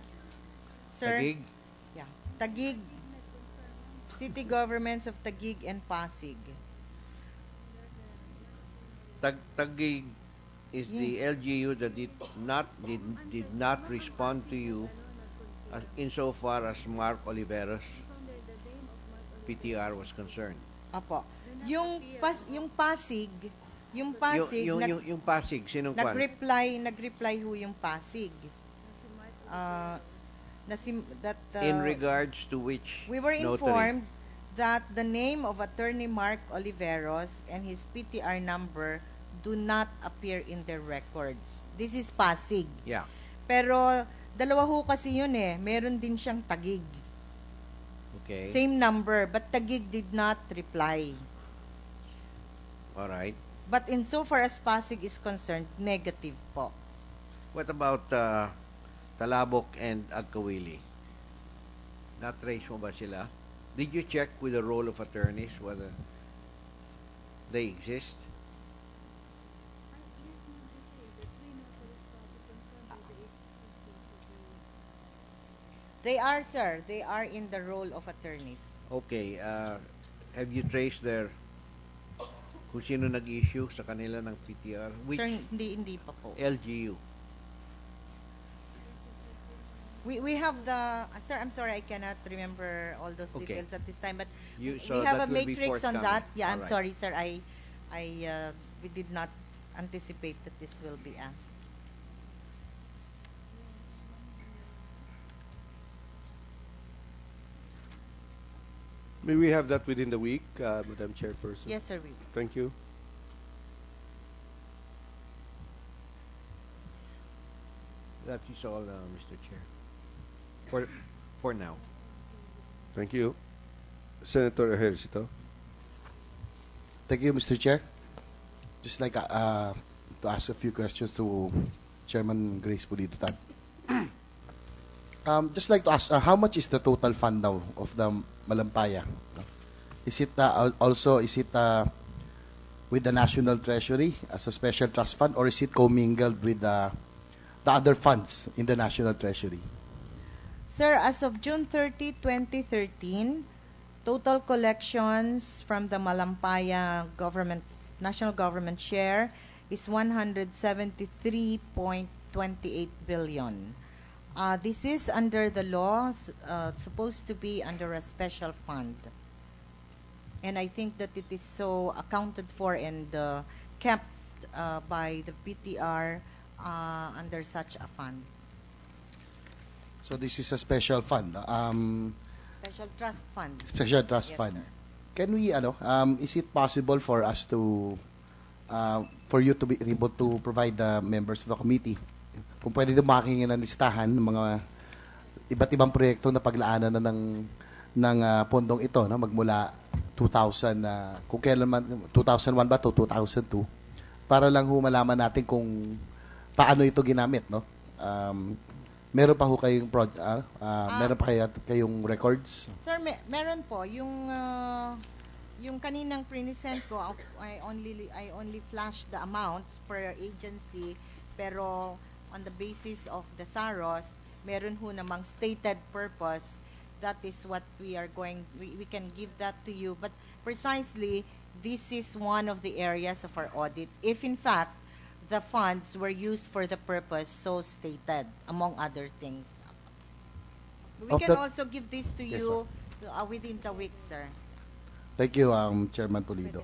Sir.
Taguig?
Yeah. Taguig. City governments of Taguig and Pasig.
Taguig is the LGU that did not respond to you insofar as Mark Oliveros PTR was concerned.
Apo. Yung Pasig,
Yung Pasig, sinong kwan?
nag-reply ho yung Pasig.
In regards to which
We were
notary?
informed that the name of Attorney Mark Oliveros and his PTR number do not appear in their records. This is Pasig.
Yeah.
Pero dalawa ho kasi yun eh. Meron din siyang Taguig.
Okay.
Same number, but Taguig did not reply.
All right.
But insofar as Pasig is concerned, negative po.
What about Talabok and Agkawili? Na-trace mo ba sila? Did you check with the role of attorneys whether they exist?
They are, sir. They are in the role of attorneys.
Okay. Have you traced their kung sino nag-issue sa kanila ng PTR? Which
Sir, hindi pa po.
LGU?
We have the sir. I'm sorry, I cannot remember all those
Okay.
details at this time. But
So
we have
that
a
will be
matrix on
forthcoming.
that. Yeah, I'm
All right.
sorry, sir. We did not anticipate that this will be asked.
May we have that within the week, Madam Chairperson?
Yes, sir. We
Thank you.
That is all, Mr. Chair. For now.
Thank you. Senator Ejercito.
Thank you, Mr. Chair. Just like to ask a few questions to Chairman Grace Pulido Tan. Just like to ask, how much is the total fund now of the Malampaya? Is it with the National Treasury as a special trust fund, or is it commingled with the other funds in the National Treasury?
Sir, as of June 30, 2013, total collections from the Malampaya national government share is 173.28 billion. This is under the law, supposed to be under a special fund. And I think that it is so accounted for and kept by the PTR under such a fund.
So this is a special fund.
Special trust fund.
Special trust
Yes,
fund.
sir.
Can we, is it possible for us to, for you to be able to provide the members of the committee, kung pwede din makingin ng listahan ng mga iba't ibang proyekto na paglaanan na ng pondong ito, no, magmula 2000, kung kailan man, 2001 ba to 2002, para lang malaman natin kung paano ito ginamit, no? Meron pa ho kayong meron pa kayong records?
Sir, meron po yung kaninang present ko, I only flashed the amounts per agency, pero on the basis of the SAROS, meron ho namang stated purpose. That is what we can give that to you, but precisely this is one of the areas of our audit, if in fact the funds were used for the purpose so stated, among other things. We can also give this to
Yes,
you within the week, sir.
Thank you, Chairman Pulido.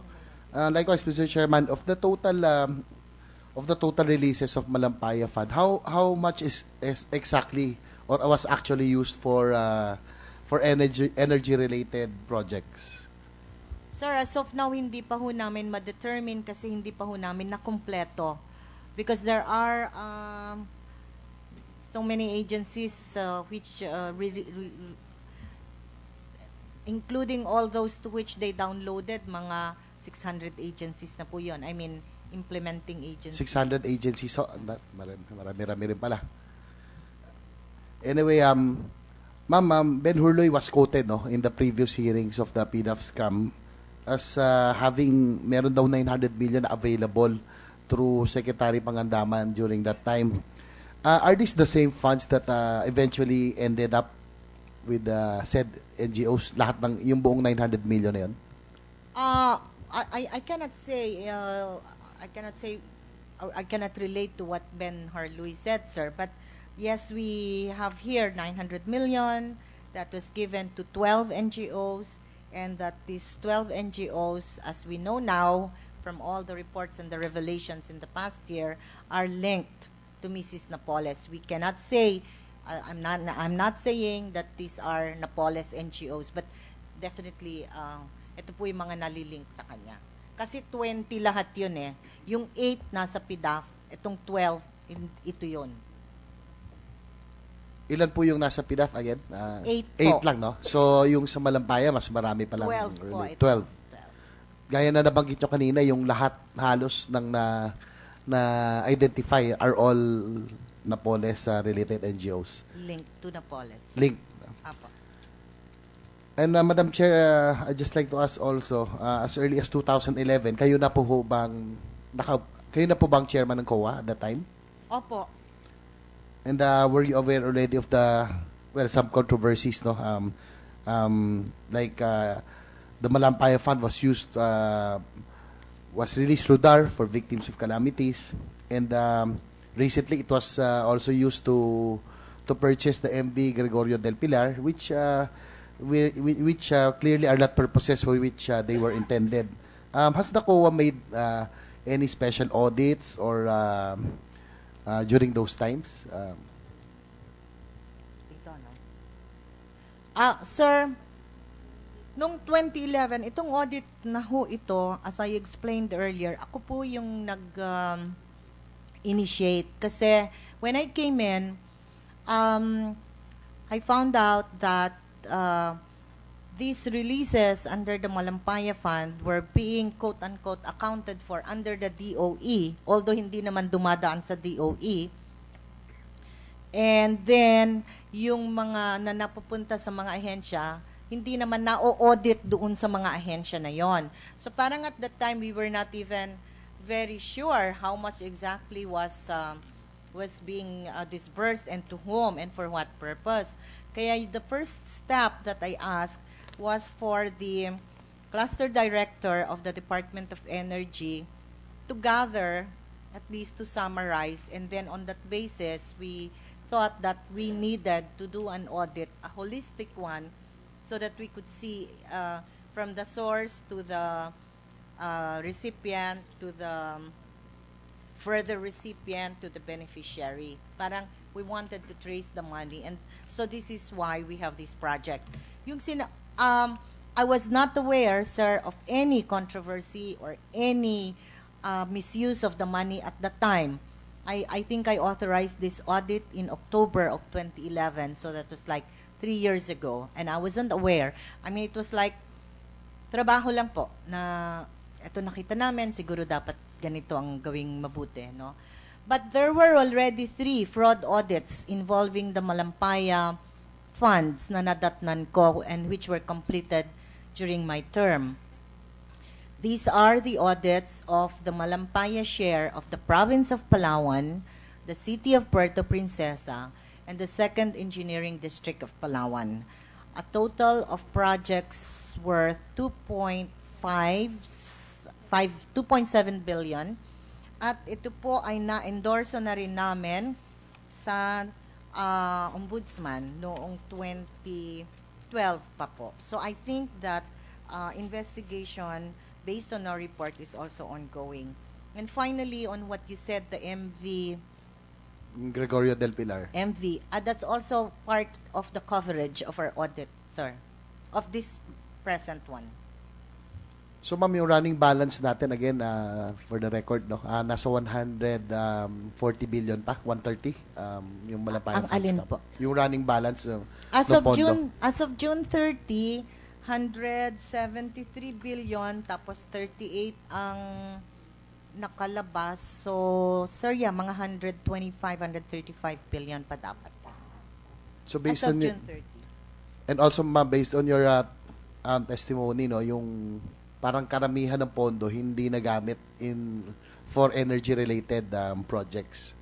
Likewise, Mr. Chairman, of the total releases of Malampaya Fund, how much is exactly or was actually used for energy related projects?
Sir, as of now, hindi pa ho namin ma-determine kasi hindi pa ho namin nakumpleto. Because there are so many agencies which, including all those to which they downloaded, mga 600 agencies na po yun. I mean, implementing agencies.
600 agencies. So, marami rin pala. Anyway, Ma'am, Ben Hurloy was quoted, no, in the previous hearings of the PDAF scam as meron daw 900 million available through Secretary Pangandaman during that time. Are these the same funds that eventually ended up with said NGOs? Lahat ng yung buong 900 million na yun?
I cannot say I cannot relate to what Ben Harloy said, sir, but yes, we have here 900 million that was given to 12 NGOs, and that these 12 NGOs, as we know now from all the reports and the revelations in the past year, are linked to Mrs. Napoles. We cannot say, I'm not saying that these are Napoles NGOs, but definitely ito po yung mga nalilink sa kanya. Kasi 20 lahat yun eh. Yung 8 nasa PDAF, itong 12, ito yun.
Ilan po yung nasa PDAF again?
8
8
po.
lang, no? So, yung sa Malampaya, mas marami pa lang.
12 po.
12. Gaya na nabanggit nyo kanina, yung lahat halos ng na-identify are all Napoles-related NGOs.
Linked to Napoles.
Linked.
Apo.
And Madam Chair, I'd just like to ask also, as early as 2011, kayo na po bang chairman ng COA at that time?
Opo.
And were you aware already of some controversies, no? Like the Malampaya Fund was released through DAR for victims of calamities, and recently it was also used to to purchase the MV Gregorio del Pilar, which clearly are not purposes for which they were intended. Has the COA made any special audits or during those times?
Sir, nung 2011, itong audit na ho ito, as I explained earlier, ako po yung nag-initiate. Kasi when I came in, I found out that these releases under the Malampaya Fund were being quote-unquote accounted for under the DOE, although hindi naman dumadaan sa DOE. And then, yung mga na napupunta sa mga ahensya, hindi naman na-audit doon sa mga ahensya na yon. So parang at that time, we were not even very sure how much exactly was being disbursed and to whom and for what purpose. Kaya the first step that I asked was for the cluster director of the Department of Energy to gather, at least to summarize, and then on that basis, we thought that we needed to do an audit, a holistic one, so that we could see from the source to the recipient to the further recipient to the beneficiary. Parang we wanted to trace the money, and so this is why we have this project. I was not aware, sir, of any controversy or any misuse of the money at the time. I think I authorized this audit in October of 2011, so that was like 3 years ago, and I wasn't aware. I mean, it was like, trabaho lang po, na ito nakita namin, siguro dapat ganito ang gawing mabuti, no? But there were already 3 fraud audits involving the Malampaya funds na nadatnan ko and which were completed during my term. These are the audits of the Malampaya share of the province of Palawan, the city of Puerto Princesa, and the 2nd Engineering District of Palawan. A total of projects worth 2.7 billion. At ito po ay na-endorse na rin namin sa ombudsman noong 2012 pa po. So I think that investigation based on our report is also ongoing. And finally, on what you said, the MV
Gregorio del Pilar.
MV, that's also part of the coverage of our audit, sir, of this present one.
So ma'am, yung running balance natin, again, for the record, no, nasa 140 billion pa, 130, yung Malampaya
Ang
funds
alin
na.
po?
Yung running balance
As
ng
of
pondo.
June 30, 173 billion, tapos 38 ang nakalabas. So, sir, yeah, mga 125, 135 billion pa dapat.
So based
As of
on
June 30.
and also ma'am, based on your testimony, no, yung parang karamihan ng pondo hindi nagamit for energy related projects.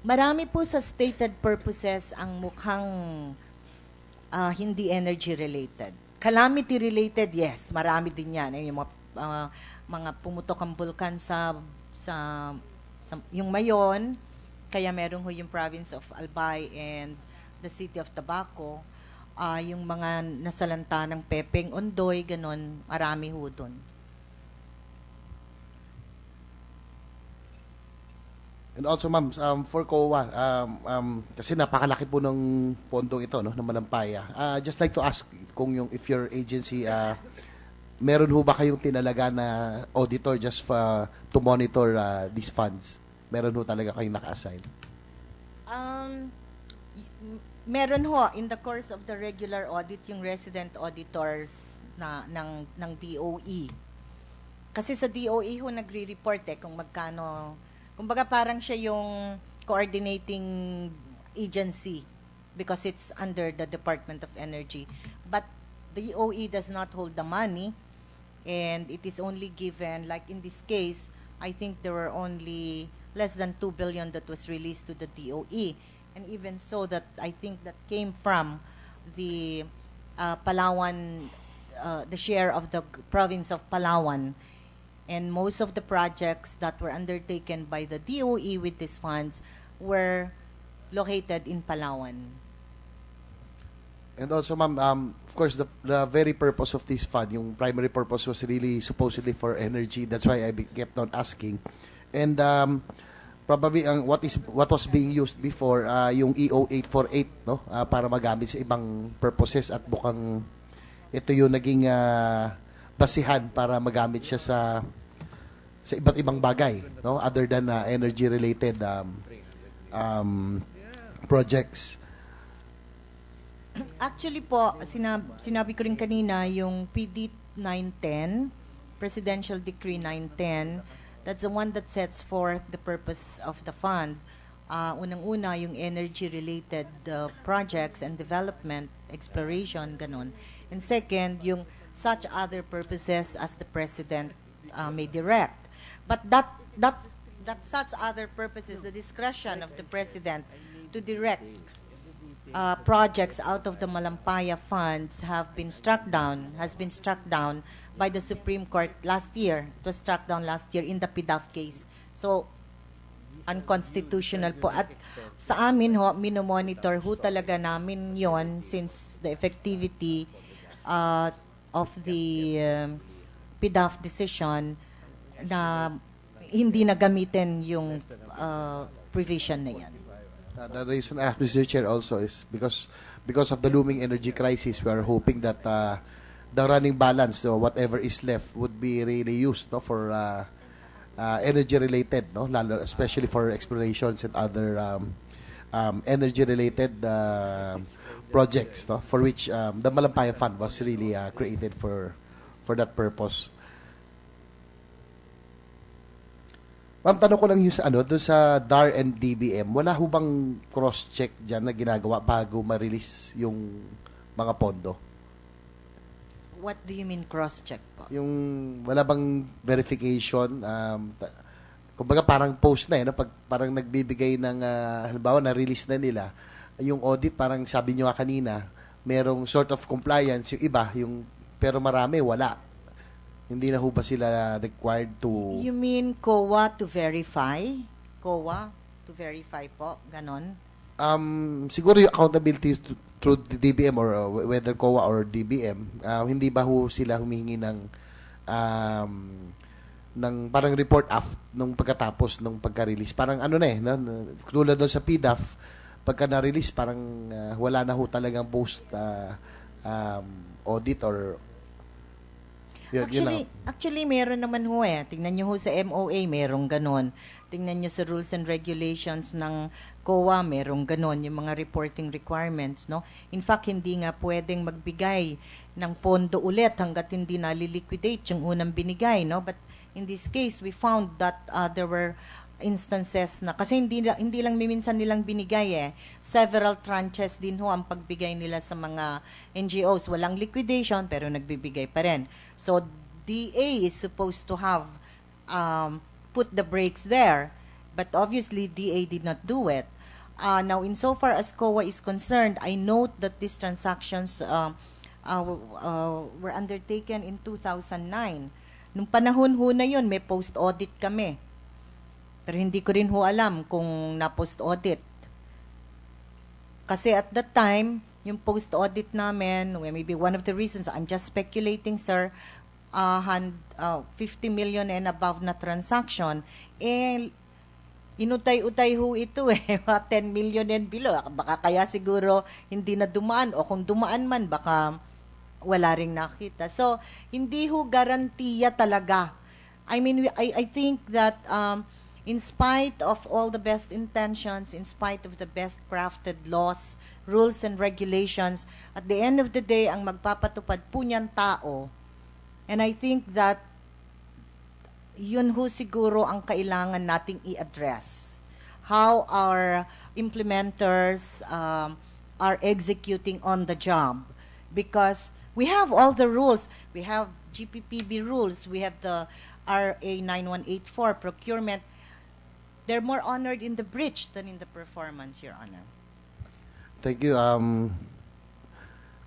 Marami po sa stated purposes ang mukhang hindi energy related. Calamity related, yes, marami din yan. Yung mga pumutok ang bulkan sa yung Mayon, kaya meron ho yung province of Albay and the city of Tabaco. Yung mga nasalanta ng Pepeng, Ondoy, ganon, marami ho dun.
And also ma'am, for COA, kasi napakalaki po ng pondong ito, no, ng Malampaya. Just like to ask kung if your agency, meron ho ba kayong tinalaga na auditor just to monitor these funds? Meron ho talaga kayong naka-assign?
Meron ho, in the course of the regular audit, yung resident auditors ng DOE. Kasi sa DOE ho nagre-report kung magkano. Kumbaga parang siya yung coordinating agency because it's under the Department of Energy. But the DOE does not hold the money, and it is only given, like in this case, I think there were only less than 2 billion that was released to the DOE. And even so, that I think that came from the Palawan, the share of the province of Palawan. And most of the projects that were undertaken by the DOE with these funds were located in Palawan.
And also, ma'am, of course, the very purpose of this fund, yung primary purpose was really supposedly for energy. That's why I kept on asking. And probably what was being used before, yung EO 848, no, para magamit sa ibang purposes, at bukang ito yung naging basihan para magamit siya sa iba't ibang bagay, no, other than energy related projects.
Actually po, sinabi ko rin kanina, yung PD 910, Presidential Decree 910, that's the one that sets forth the purpose of the fund. Unang-una, yung energy-related projects and development, exploration, ganun. And second, yung such other purposes as the President may direct. But that such other purposes, the discretion of the President to direct projects out of the Malampaya funds has been struck down by the Supreme Court last year. It was struck down last year in the PDAF case. So, unconstitutional po. At sa amin ho, minomonitor ho talaga namin yon since the effectivity of the PDAF decision na hindi na gamitin yung provision na yan.
The reason I asked Mr. Chair also is because of the looming energy crisis, we are hoping that the running balance, so whatever is left, would be really used, no, for energy related, no, lalo, especially for explorations and other energy related projects, no, for which the Malampaya Fund was really created for that purpose. Ma'am, tanong ko lang yung doon sa DAR and DBM, wala ho bang cross-check dyan na ginagawa bago ma-release yung mga pondo?
What do you mean cross-check po?
Yung wala bang verification, kumbaga parang post na, no? Pag parang nagbibigay ng, halimbawa, na-release na nila, yung audit, parang sabi nyo kanina, merong sort of compliance, yung iba, pero marami, wala. Hindi na ho ba sila required to...
You mean COA to verify? COA to verify po? Ganon?
Siguro yung accountability through the DBM or whether COA or DBM, hindi ba ho sila humihingi ng parang report nung pagkatapos nung pagka-release? Parang ano na tulad doon sa PDAF, pagka na-release, parang wala na ho talagang post audit or...
Actually, meron naman ho Tingnan nyo ho sa MOA, merong ganon. Tingnan nyo sa rules and regulations ng COA, merong ganon, yung mga reporting requirements, no? In fact, hindi nga pwedeng magbigay ng pondo ulit hanggat hindi na-liquidate yung unang binigay, no? But in this case, we found that there were instances na, kasi hindi lang minsan nilang binigay several tranches din ho ang pagbigay nila sa mga NGOs. Walang liquidation, pero nagbibigay pa rin. So, DA is supposed to have put the brakes there, but obviously DA did not do it. Now, insofar as COA is concerned, I note that these transactions were undertaken in 2009. Nung panahon ho na yun, may post-audit kami. Pero hindi ko rin ho alam kung na-post-audit. Kasi at that time, yung post-audit namin, maybe one of the reasons, I'm just speculating, sir, 50 million and above na transaction, inutay-utay ho ito 10 million and below. Baka kaya siguro hindi na dumaan, o kung dumaan man, baka wala ring nakita. So, hindi ho garantiya talaga. I mean, I think that in spite of all the best intentions, in spite of the best crafted laws, rules and regulations, at the end of the day, ang magpapatupad po niyan tao. And I think that yun ho siguro ang kailangan nating i-address. How our implementers are executing on the job. Because we have all the rules. We have GPPB rules. We have the RA 9184 procurement. They're more honored in the breach than in the performance, Your Honor.
Thank you,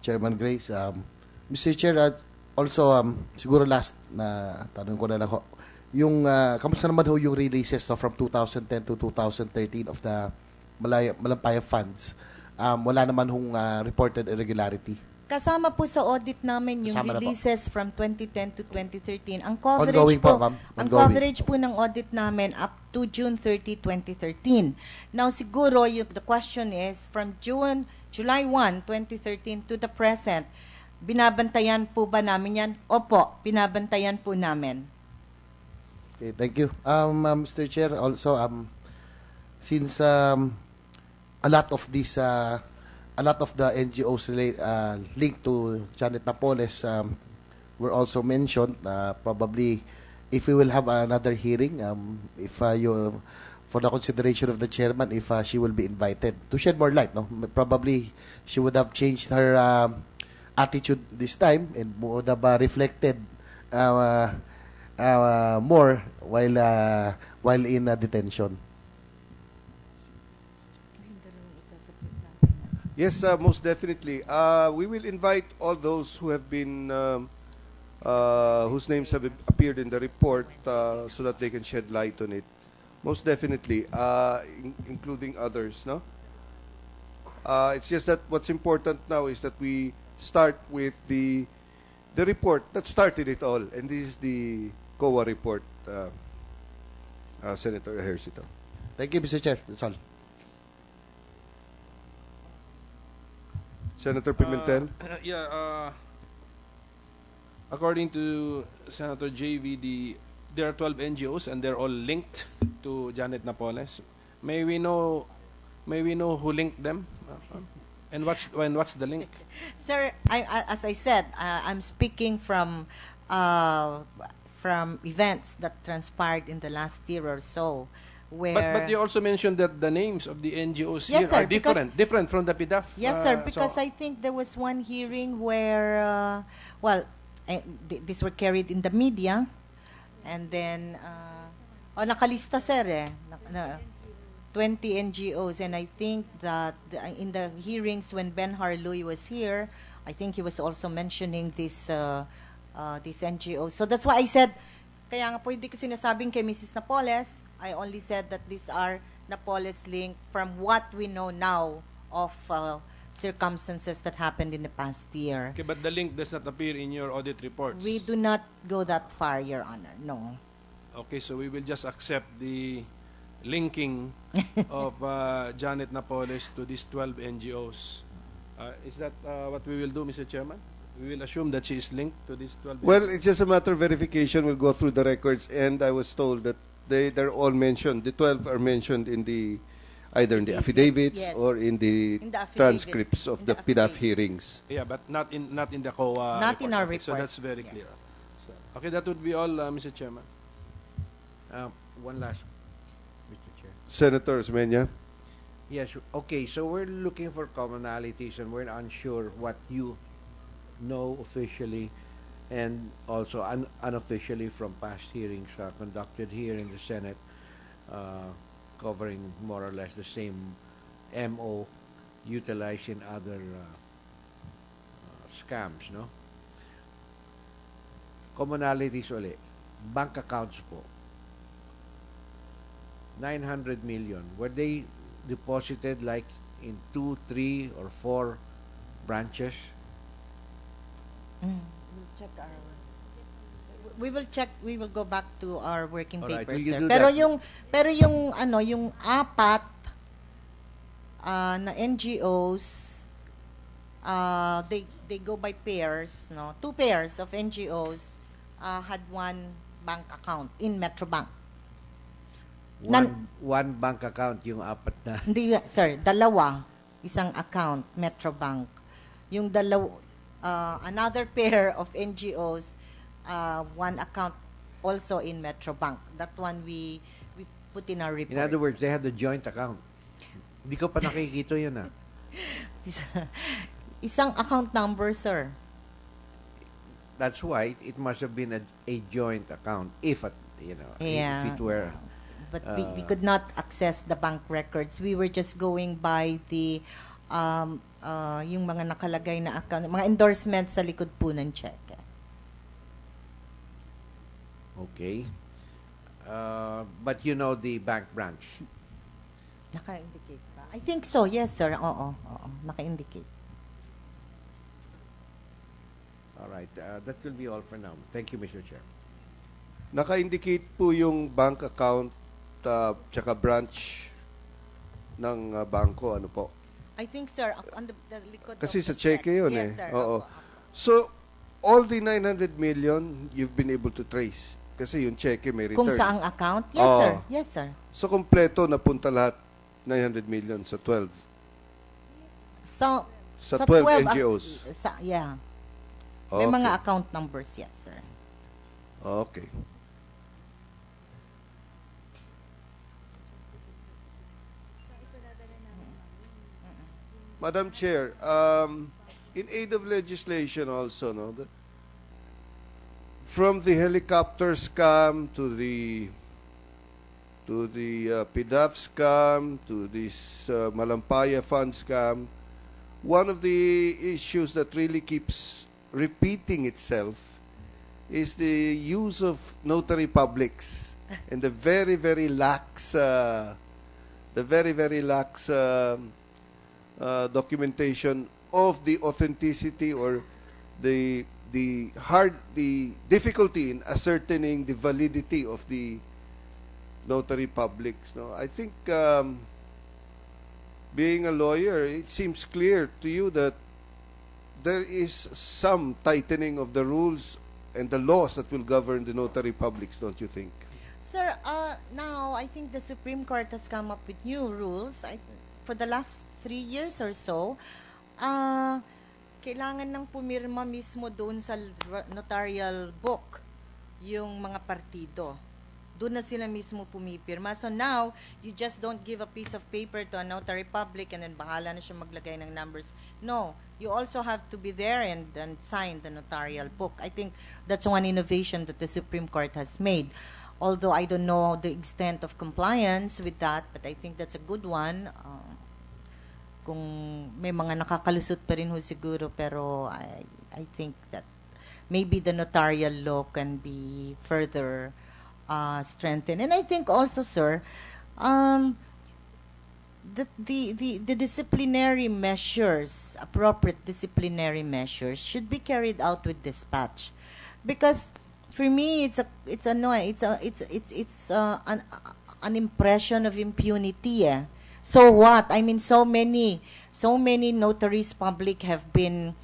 Chairman Grace. Mr. Chair, also, siguro last na tanong ko na lang ho. Yung, kamusta naman ho yung releases from 2010 to 2013 of the Malampaya funds, wala naman hong reported irregularity.
Kasama po sa audit namin yung
Kasama na po.
releases from 2010 to 2013. Ang coverage
Ongoing po,
po,
ma'am.
ang
Ongoing.
coverage po ng audit namin up to June 30, 2013. Now siguro the question is from July 1, 2013 to the present, binabantayan po ba namin yan? Opo, binabantayan po namin.
Okay, thank you. Mr. Chair, also, since a lot of the NGOs linked to Janet Napoles were also mentioned, probably if we will have another hearing, if for the consideration of the chairman, if she will be invited to shed more light, no? Probably she would have changed her attitude this time and would have reflected more while in detention.
Yes, most definitely. We will invite all those who have been, whose names have appeared in the report, so that they can shed light on it. Most definitely, including others, no? It's just that what's important now is that we start with the report that started it all, and this is the COA report, Senator Ejercito.
Thank you, Mr. Chair. That's all.
Senator Pimentel?
According to Senator JV, there are 12 NGOs and they're all linked to Janet Napoles. May we know who linked them? And what's the link?
Sir, as I said, I'm speaking from events that transpired in the last year or so, where.
But you also mentioned that the names of the NGOs
Yes,
here
sir,
are different from the PDAF.
Yes, sir, because
so
I think there was one hearing where, these were carried in the media, and then, nakalista, sir, 20 NGOs, and I think that in the hearings when Ben Harloy was here, I think he was also mentioning this NGOs. So that's why I said, kaya nga po hindi ko sinasabing kay Mrs. Napoles, I only said that these are Napoles linked from what we know now of circumstances that happened in the past year.
Okay, but the link does not appear in your audit reports.
We do not go that far, Your Honor. No.
Okay, so we will just accept the linking of Janet Napoles to these 12 NGOs. Is that what we will do, Mr. Chairman? We will assume that she is linked to these 12
Well,
NGOs?
it's just a matter of verification. We'll go through the records, and I was told that they're all mentioned. The 12 are mentioned in either in the affidavits,
yes,
or in the
affidavits,
transcripts of
in
the PDAF
affidavits.
hearings.
Yeah, but not in the COA
Not in our
Okay, so
report.
that's very
Yes.
clear. So, okay, that would be all, Mr. Chairman.
One last, Mr. Chair.
Senator Osmeña?
Yes, okay, so we're looking for commonalities and we're unsure what you know officially and also unofficially from past hearings conducted here in the Senate, covering more or less the same MO utilized in other scams, no? Commonalities ulit. Bank accounts po. 900 million. Were they deposited like in 2, 3, or 4 branches?
We will check. We will go back to our working
Alright,
papers,
will you
sir.
do
Pero
that?
yung apat na NGOs, they go by pairs, no? 2 pairs of NGOs had one bank account in Metrobank.
One bank account yung apat na.
Hindi, sir, dalawa, isang account Metrobank. Yung another pair of NGOs, one account also in Metrobank. That one we put in our report.
In other words, they had a joint account. Hindi ko pa nakikita yun
Isang account number, sir.
That's why it must have been a joint account if it were.
But we could not access the bank records. We were just going by the yung mga nakalagay na account, mga endorsements sa likod po ng check.
Okay. But you know the bank branch.
Naka-indicate ba? I think so, yes sir. Oo, naka-indicate.
All right. That will be all for now. Thank you, Mr. Chair.
Naka-indicate po yung bank account tsaka branch ng bangko, ano po?
I think sir, on the likod
Kasi
of
sa
the
cheque yun
yes,
eh.
Sir.
Oo.
Opo.
So, all the 900 million, you've been able to trace. Kasi yung cheque may return.
Kung saang account? Yes
Oo.
sir. Yes sir.
So, kompleto napunta lahat 900 million sa 12.
So,
Sa 12 NGOs.
Yeah. May
Okay.
mga account numbers, yes sir.
Okay. Madam Chair, in aid of legislation also, no, from the helicopter scam to the PDAF scam to this Malampaya fund scam, one of the issues that really keeps repeating itself is the use of notary publics and the very lax documentation of the authenticity or the difficulty in ascertaining the validity of the notary publics. No, I think being a lawyer, it seems clear to you that there is some tightening of the rules and the laws that will govern the notary publics, don't you think?
Sir, now I think the Supreme Court has come up with new rules. For the last 3 years or so, kailangan nang pumirma mismo doon sa notarial book yung mga partido. Doon na sila mismo pumipirma. So now, you just don't give a piece of paper to a notary public and then bahala na siya maglagay ng numbers. No, you also have to be there and sign the notarial book. I think that's one innovation that the Supreme Court has made. Although I don't know the extent of compliance with that, but I think that's a good one. Kung may mga nakakalusot pa rin ho siguro, pero I think that maybe the notarial law can be further strengthened. And I think also, sir, that the disciplinary measures, appropriate disciplinary measures, should be carried out with dispatch, because for me it's an impression of impunity. So what? I mean, so many notaries public have been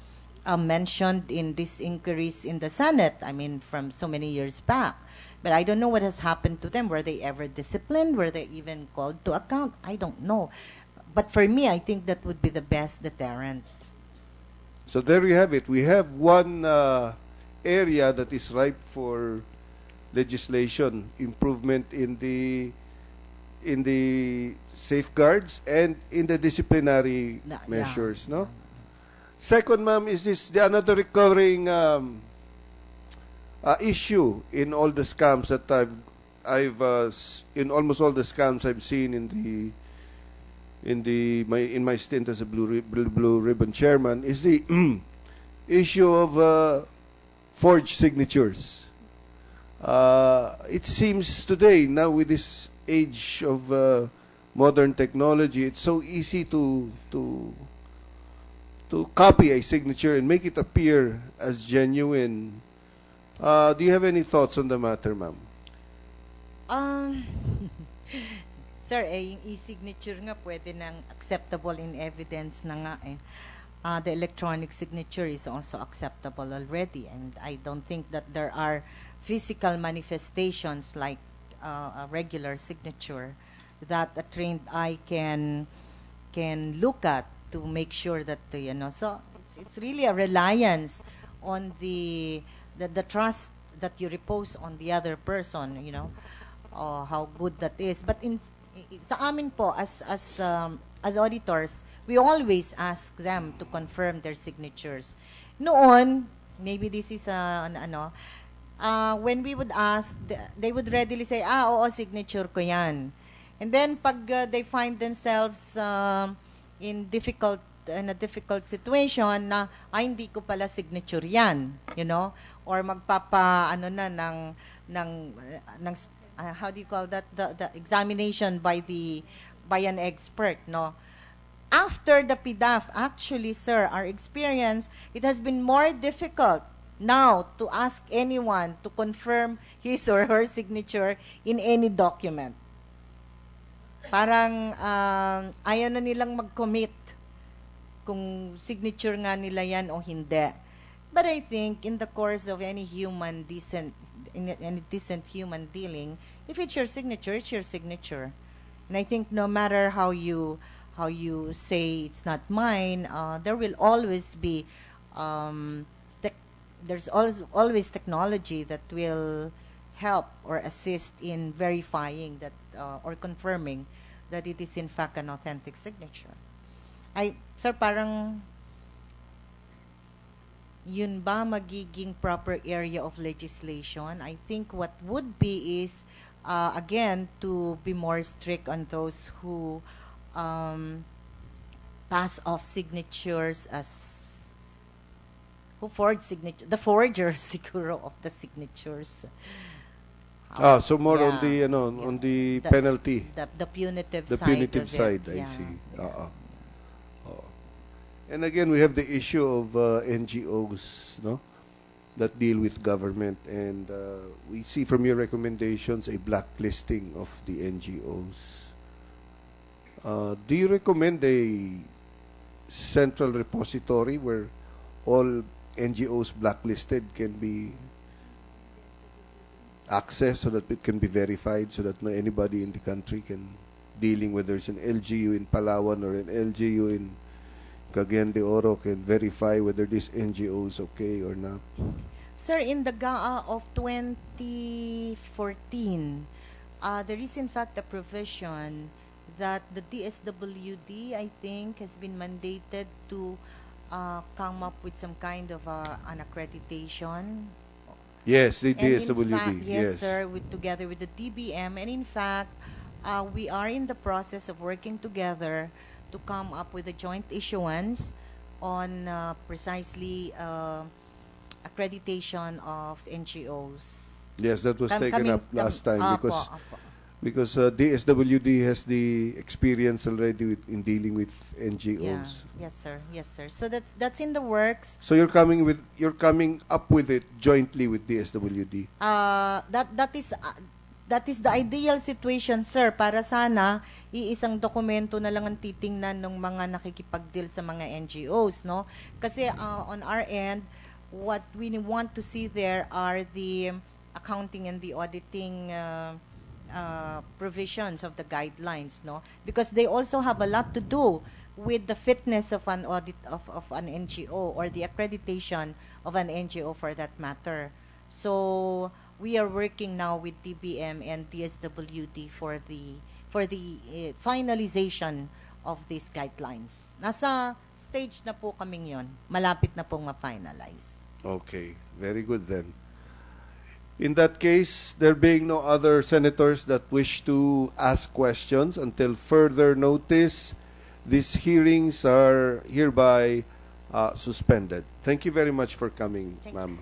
mentioned in these inquiries in the Senate. I mean, from so many years back. But I don't know what has happened to them. Were they ever disciplined? Were they even called to account? I don't know. But for me, I think that would be the best deterrent.
So there you have it. We have one area that is ripe for legislation, improvement in the safeguards and in the disciplinary measures.
Yeah.
No. Second, ma'am, is this another recurring issue in all the scams that I've in almost all the scams I've seen in my stint as a blue ribbon chairman is the issue of forged signatures. It seems today, now with this age of modern technology, it's so easy to copy a signature and make it appear as genuine. Do you have any thoughts on the matter, ma'am?
Sir, yung e-signature nga pwede nang acceptable in evidence na nga eh. The electronic signature is also acceptable already, and I don't think that there are physical manifestations like a regular signature that a trained eye can look at to make sure that so it's really a reliance on the trust that you repose on the other person, how good that is. But sa amin po as auditors, we always ask them to confirm their signatures. Noon, maybe this is when we would ask, they would readily say, oo, signature ko yan. And then pag they find themselves in a difficult situation na hindi ko pala signature yan, or magpapa ng how do you call that, the examination by by an expert, no? After the PDAF, actually, sir, our experience, it has been more difficult now to ask anyone to confirm his or her signature in any document. Parang ayaw na nilang mag-commit kung signature nga nila yan o hindi. But I think in the course of any decent human dealing, if it's your signature, it's your signature. And I think no matter how you say it's not mine, there will always be there's always technology that will help or assist in verifying that or confirming that it is in fact an authentic signature. Sir, parang yun ba magiging proper area of legislation? I think what would be is, again, to be more strict on those who pass off signatures as who forge signature, the forgers siguro of the signatures.
So more on the on the penalty,
the punitive
the
side
punitive
of
side.
it.
I see. And again, we have the issue of NGOs, no, that deal with government, and we see from your recommendations a blacklisting of the NGOs. Do you recommend a central repository where all NGOs blacklisted can be accessed so that it can be verified, so that no anybody in the country can dealing whether it's an LGU in Palawan or an LGU in Cagayan de Oro can verify whether this NGO is okay or not?
Sir, in the GAA of 2014, there is in fact a provision that the DSWD, I think, has been mandated to come up with some kind of an accreditation.
Yes, the
And in
DSWD.
fact, yes, sir, together with the DBM. And in fact, we are in the process of working together to come up with a joint issuance on precisely accreditation of NGOs.
Yes, that was taken up last time because DSWD has the experience already in dealing with NGOs.
Yeah. Yes, sir. Yes, sir. So that's in the works.
So you're coming up with it jointly with DSWD.
That is the ideal situation, sir, para sana iisang dokumento na lang ang titingnan ng mga nakikipag-deal sa mga NGOs, no? Kasi on our end, what we want to see there are the accounting and the auditing provisions of the guidelines, no? Because they also have a lot to do with the fitness of an audit of an NGO or the accreditation of an NGO for that matter. So we are working now with DBM and DSWD for the finalization of these guidelines. Nasa stage na po kaming yon. Malapit na pong ma-finalize.
Okay, very good then. In that case, there being no other senators that wish to ask questions until further notice, these hearings are hereby suspended. Thank you very much for coming, ma'am.